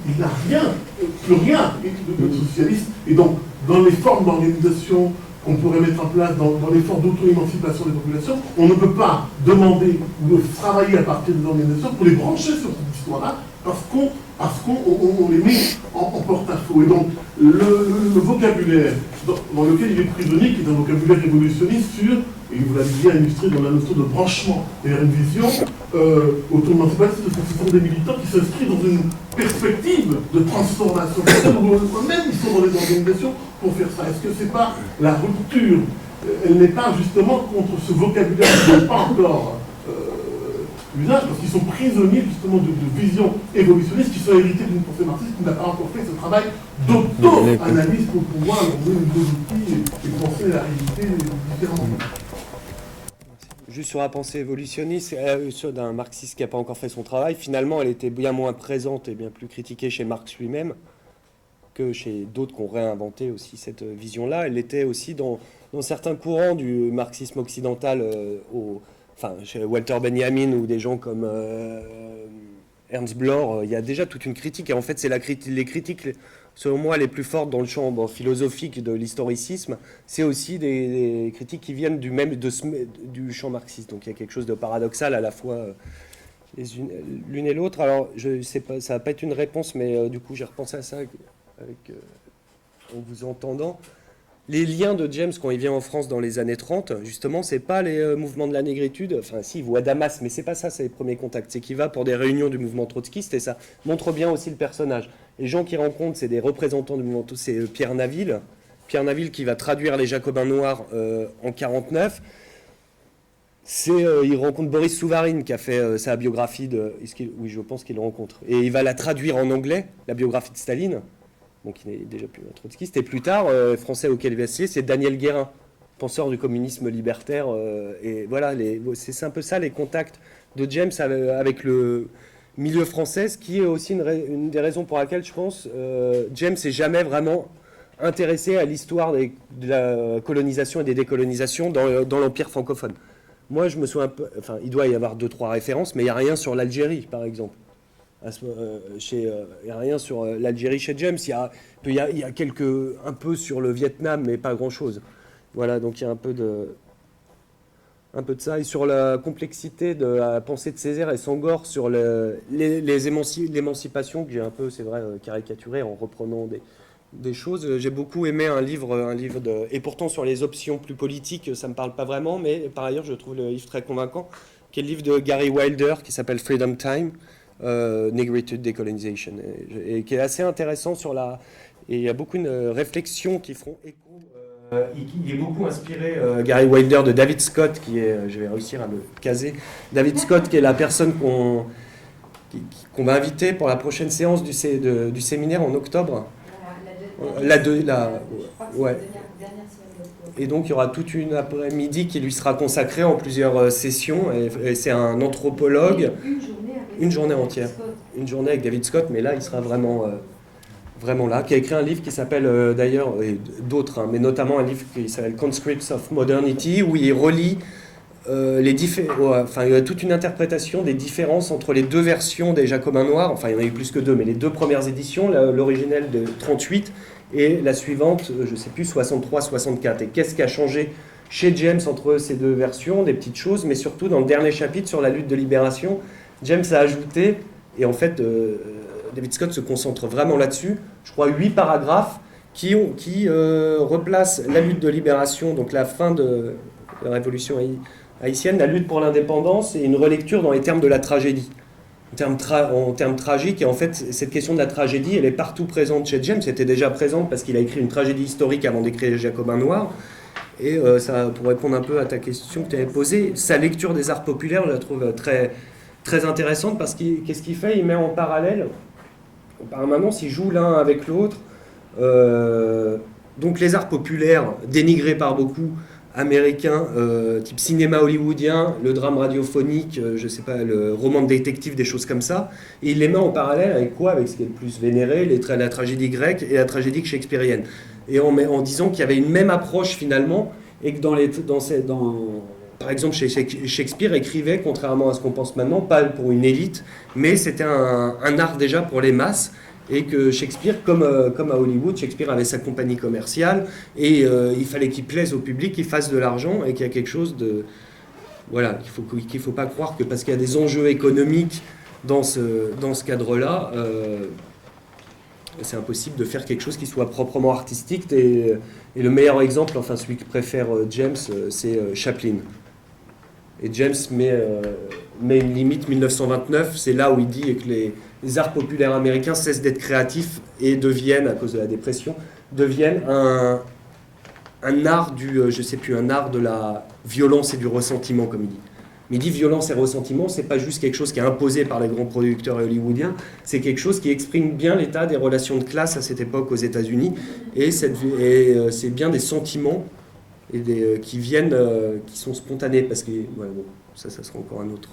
il n'a rien, plus rien de socialiste, et donc dans les formes d'organisation qu'on pourrait mettre en place, dans l'effort d'auto-émancipation des populations, on ne peut pas demander ou travailler à partir des organisations pour les brancher sur cette histoire-là, parce qu'on les met en porte-à-faux. Et donc, le vocabulaire dans lequel il est prisonnier, qui est un vocabulaire révolutionniste sur, et vous l'avez bien illustré dans la notion de branchement, et une vision auto-émancipatrice, ce sont des militants qui s'inscrivent dans une perspective de transformation. Même ils sont dans les organisations pour faire ça. Est-ce que c'est pas la rupture? Elle n'est pas justement contre ce vocabulaire qui n'est pas encore l'usage, parce qu'ils sont prisonniers justement de visions évolutionnistes qui sont héritées d'une pensée marxiste qui n'a pas encore fait ce travail d'auto-analyse pour pouvoir donner de nouveaux outils et penser la réalité différemment. Juste sur la pensée évolutionniste, d'un marxiste qui n'a pas encore fait son travail, finalement elle était bien moins présente et bien plus critiquée chez Marx lui-même que chez d'autres qui ont réinventé aussi cette vision-là. Elle était aussi dans certains courants du marxisme occidental, chez Walter Benjamin ou des gens comme Ernst Bloch, il y a déjà toute une critique. Et en fait, c'est les critiques, selon moi, les plus fortes dans le champ philosophique de l'historicisme. C'est aussi des critiques qui viennent du champ marxiste. Donc il y a quelque chose de paradoxal à la fois l'une et l'autre. Alors, je sais pas, ça va pas être une réponse, mais du coup, j'ai repensé à ça en vous entendant. Les liens de James quand il vient en France dans les années 30, justement, c'est pas les mouvements de la négritude. Enfin, si, il voit Damas, mais c'est pas ça, c'est les premiers contacts. C'est qu'il va pour des réunions du mouvement trotskiste et ça montre bien aussi le personnage. Les gens qu'il rencontre, c'est des représentants du mouvement, c'est Pierre Naville. Pierre Naville qui va traduire les Jacobins noirs en 49. Il rencontre Boris Souvarine qui a fait sa biographie oui, je pense qu'il le rencontre. Et il va la traduire en anglais, la biographie de Staline. Donc il n'est déjà plus un trotskiste. Et plus tard, français auquel il va essayer, c'est Daniel Guérin, penseur du communisme libertaire. Et voilà, c'est un peu ça les contacts de James avec le milieu français, ce qui est aussi une des raisons pour laquelle je pense James n'est jamais vraiment intéressé à l'histoire de la colonisation et des décolonisations dans l'Empire francophone. Moi, je me souviens un peu, enfin, il doit y avoir 2-3 références, mais il n'y a rien sur l'Algérie, par exemple. Il n'y a rien sur l'Algérie chez James. Il y a un peu sur le Vietnam, mais pas grand-chose. Voilà, donc il y a un peu de ça. Et sur la complexité de la pensée de Césaire et Senghor, sur l'émancipation, que j'ai un peu, c'est vrai, caricaturé en reprenant des choses. J'ai beaucoup aimé un livre et pourtant sur les options plus politiques, ça ne me parle pas vraiment, mais par ailleurs, je trouve le livre très convaincant, qui est le livre de Gary Wilder, qui s'appelle Freedom Time. Negritude Decolonization, et qui est assez intéressant et il y a beaucoup de réflexions qui feront écho. Il est beaucoup inspiré, Gary Wilder, de David Scott, qui est, je vais réussir à le caser, David Scott, qui est la personne qu'on va inviter pour la prochaine séance du séminaire en octobre. Ouais. Et donc il y aura toute une après-midi qui lui sera consacrée en plusieurs sessions, et c'est un anthropologue. Une journée entière. Une journée avec David Scott, mais là, il sera vraiment là, qui a écrit un livre qui s'appelle, d'ailleurs, et d'autres, mais notamment un livre qui s'appelle Conscripts of Modernity, où il relie il y a toute une interprétation des différences entre les deux versions des Jacobins noirs, enfin, il y en a eu plus que deux, mais les deux premières éditions, l'originelle de 38 et la suivante, je ne sais plus, 63-64. Et qu'est-ce qui a changé chez James entre ces deux versions? Des petites choses, mais surtout dans le dernier chapitre sur la lutte de libération, James a ajouté, et en fait, David Scott se concentre vraiment là-dessus, je crois 8 paragraphes qui replacent la lutte de libération, donc la fin de la révolution haïtienne, la lutte pour l'indépendance, et une relecture dans les termes de la tragédie, en termes tragiques. Et en fait, cette question de la tragédie, elle est partout présente chez James. C'était déjà présente parce qu'il a écrit une tragédie historique avant d'écrire les Jacobins noirs. Et ça, pour répondre un peu à ta question que tu avais posée, sa lecture des arts populaires, je la trouve très, très intéressante, parce qu'est-ce qu'il fait? Il met en parallèle, en permanence, il joue l'un avec l'autre. Donc les arts populaires, dénigrés par beaucoup, américains, type cinéma hollywoodien, le drame radiophonique, je sais pas, le roman de détective, des choses comme ça. Et il les met en parallèle avec quoi? Avec ce qui est le plus vénéré, la tragédie grecque et la tragédie shakespearienne. Et en disant qu'il y avait une même approche finalement, et que par exemple, Shakespeare écrivait, contrairement à ce qu'on pense maintenant, pas pour une élite, mais c'était un art déjà pour les masses, et que Shakespeare, comme à Hollywood, Shakespeare avait sa compagnie commerciale, et il fallait qu'il plaise au public, qu'il fasse de l'argent, et qu'il y a quelque chose de... Voilà, qu'il faut pas croire que parce qu'il y a des enjeux économiques dans ce cadre-là, c'est impossible de faire quelque chose qui soit proprement artistique. Et le meilleur exemple, enfin celui que préfère James, c'est Chaplin. Et James met une limite 1929, c'est là où il dit que les arts populaires américains cessent d'être créatifs et deviennent, à cause de la dépression, deviennent un art un art de la violence et du ressentiment, comme il dit. Mais il dit violence et ressentiment, c'est pas juste quelque chose qui est imposé par les grands producteurs hollywoodiens, c'est quelque chose qui exprime bien l'état des relations de classe à cette époque aux États-Unis, et c'est bien des sentiments qui sont spontanés, parce que, voilà, bon, ça sera encore un autre...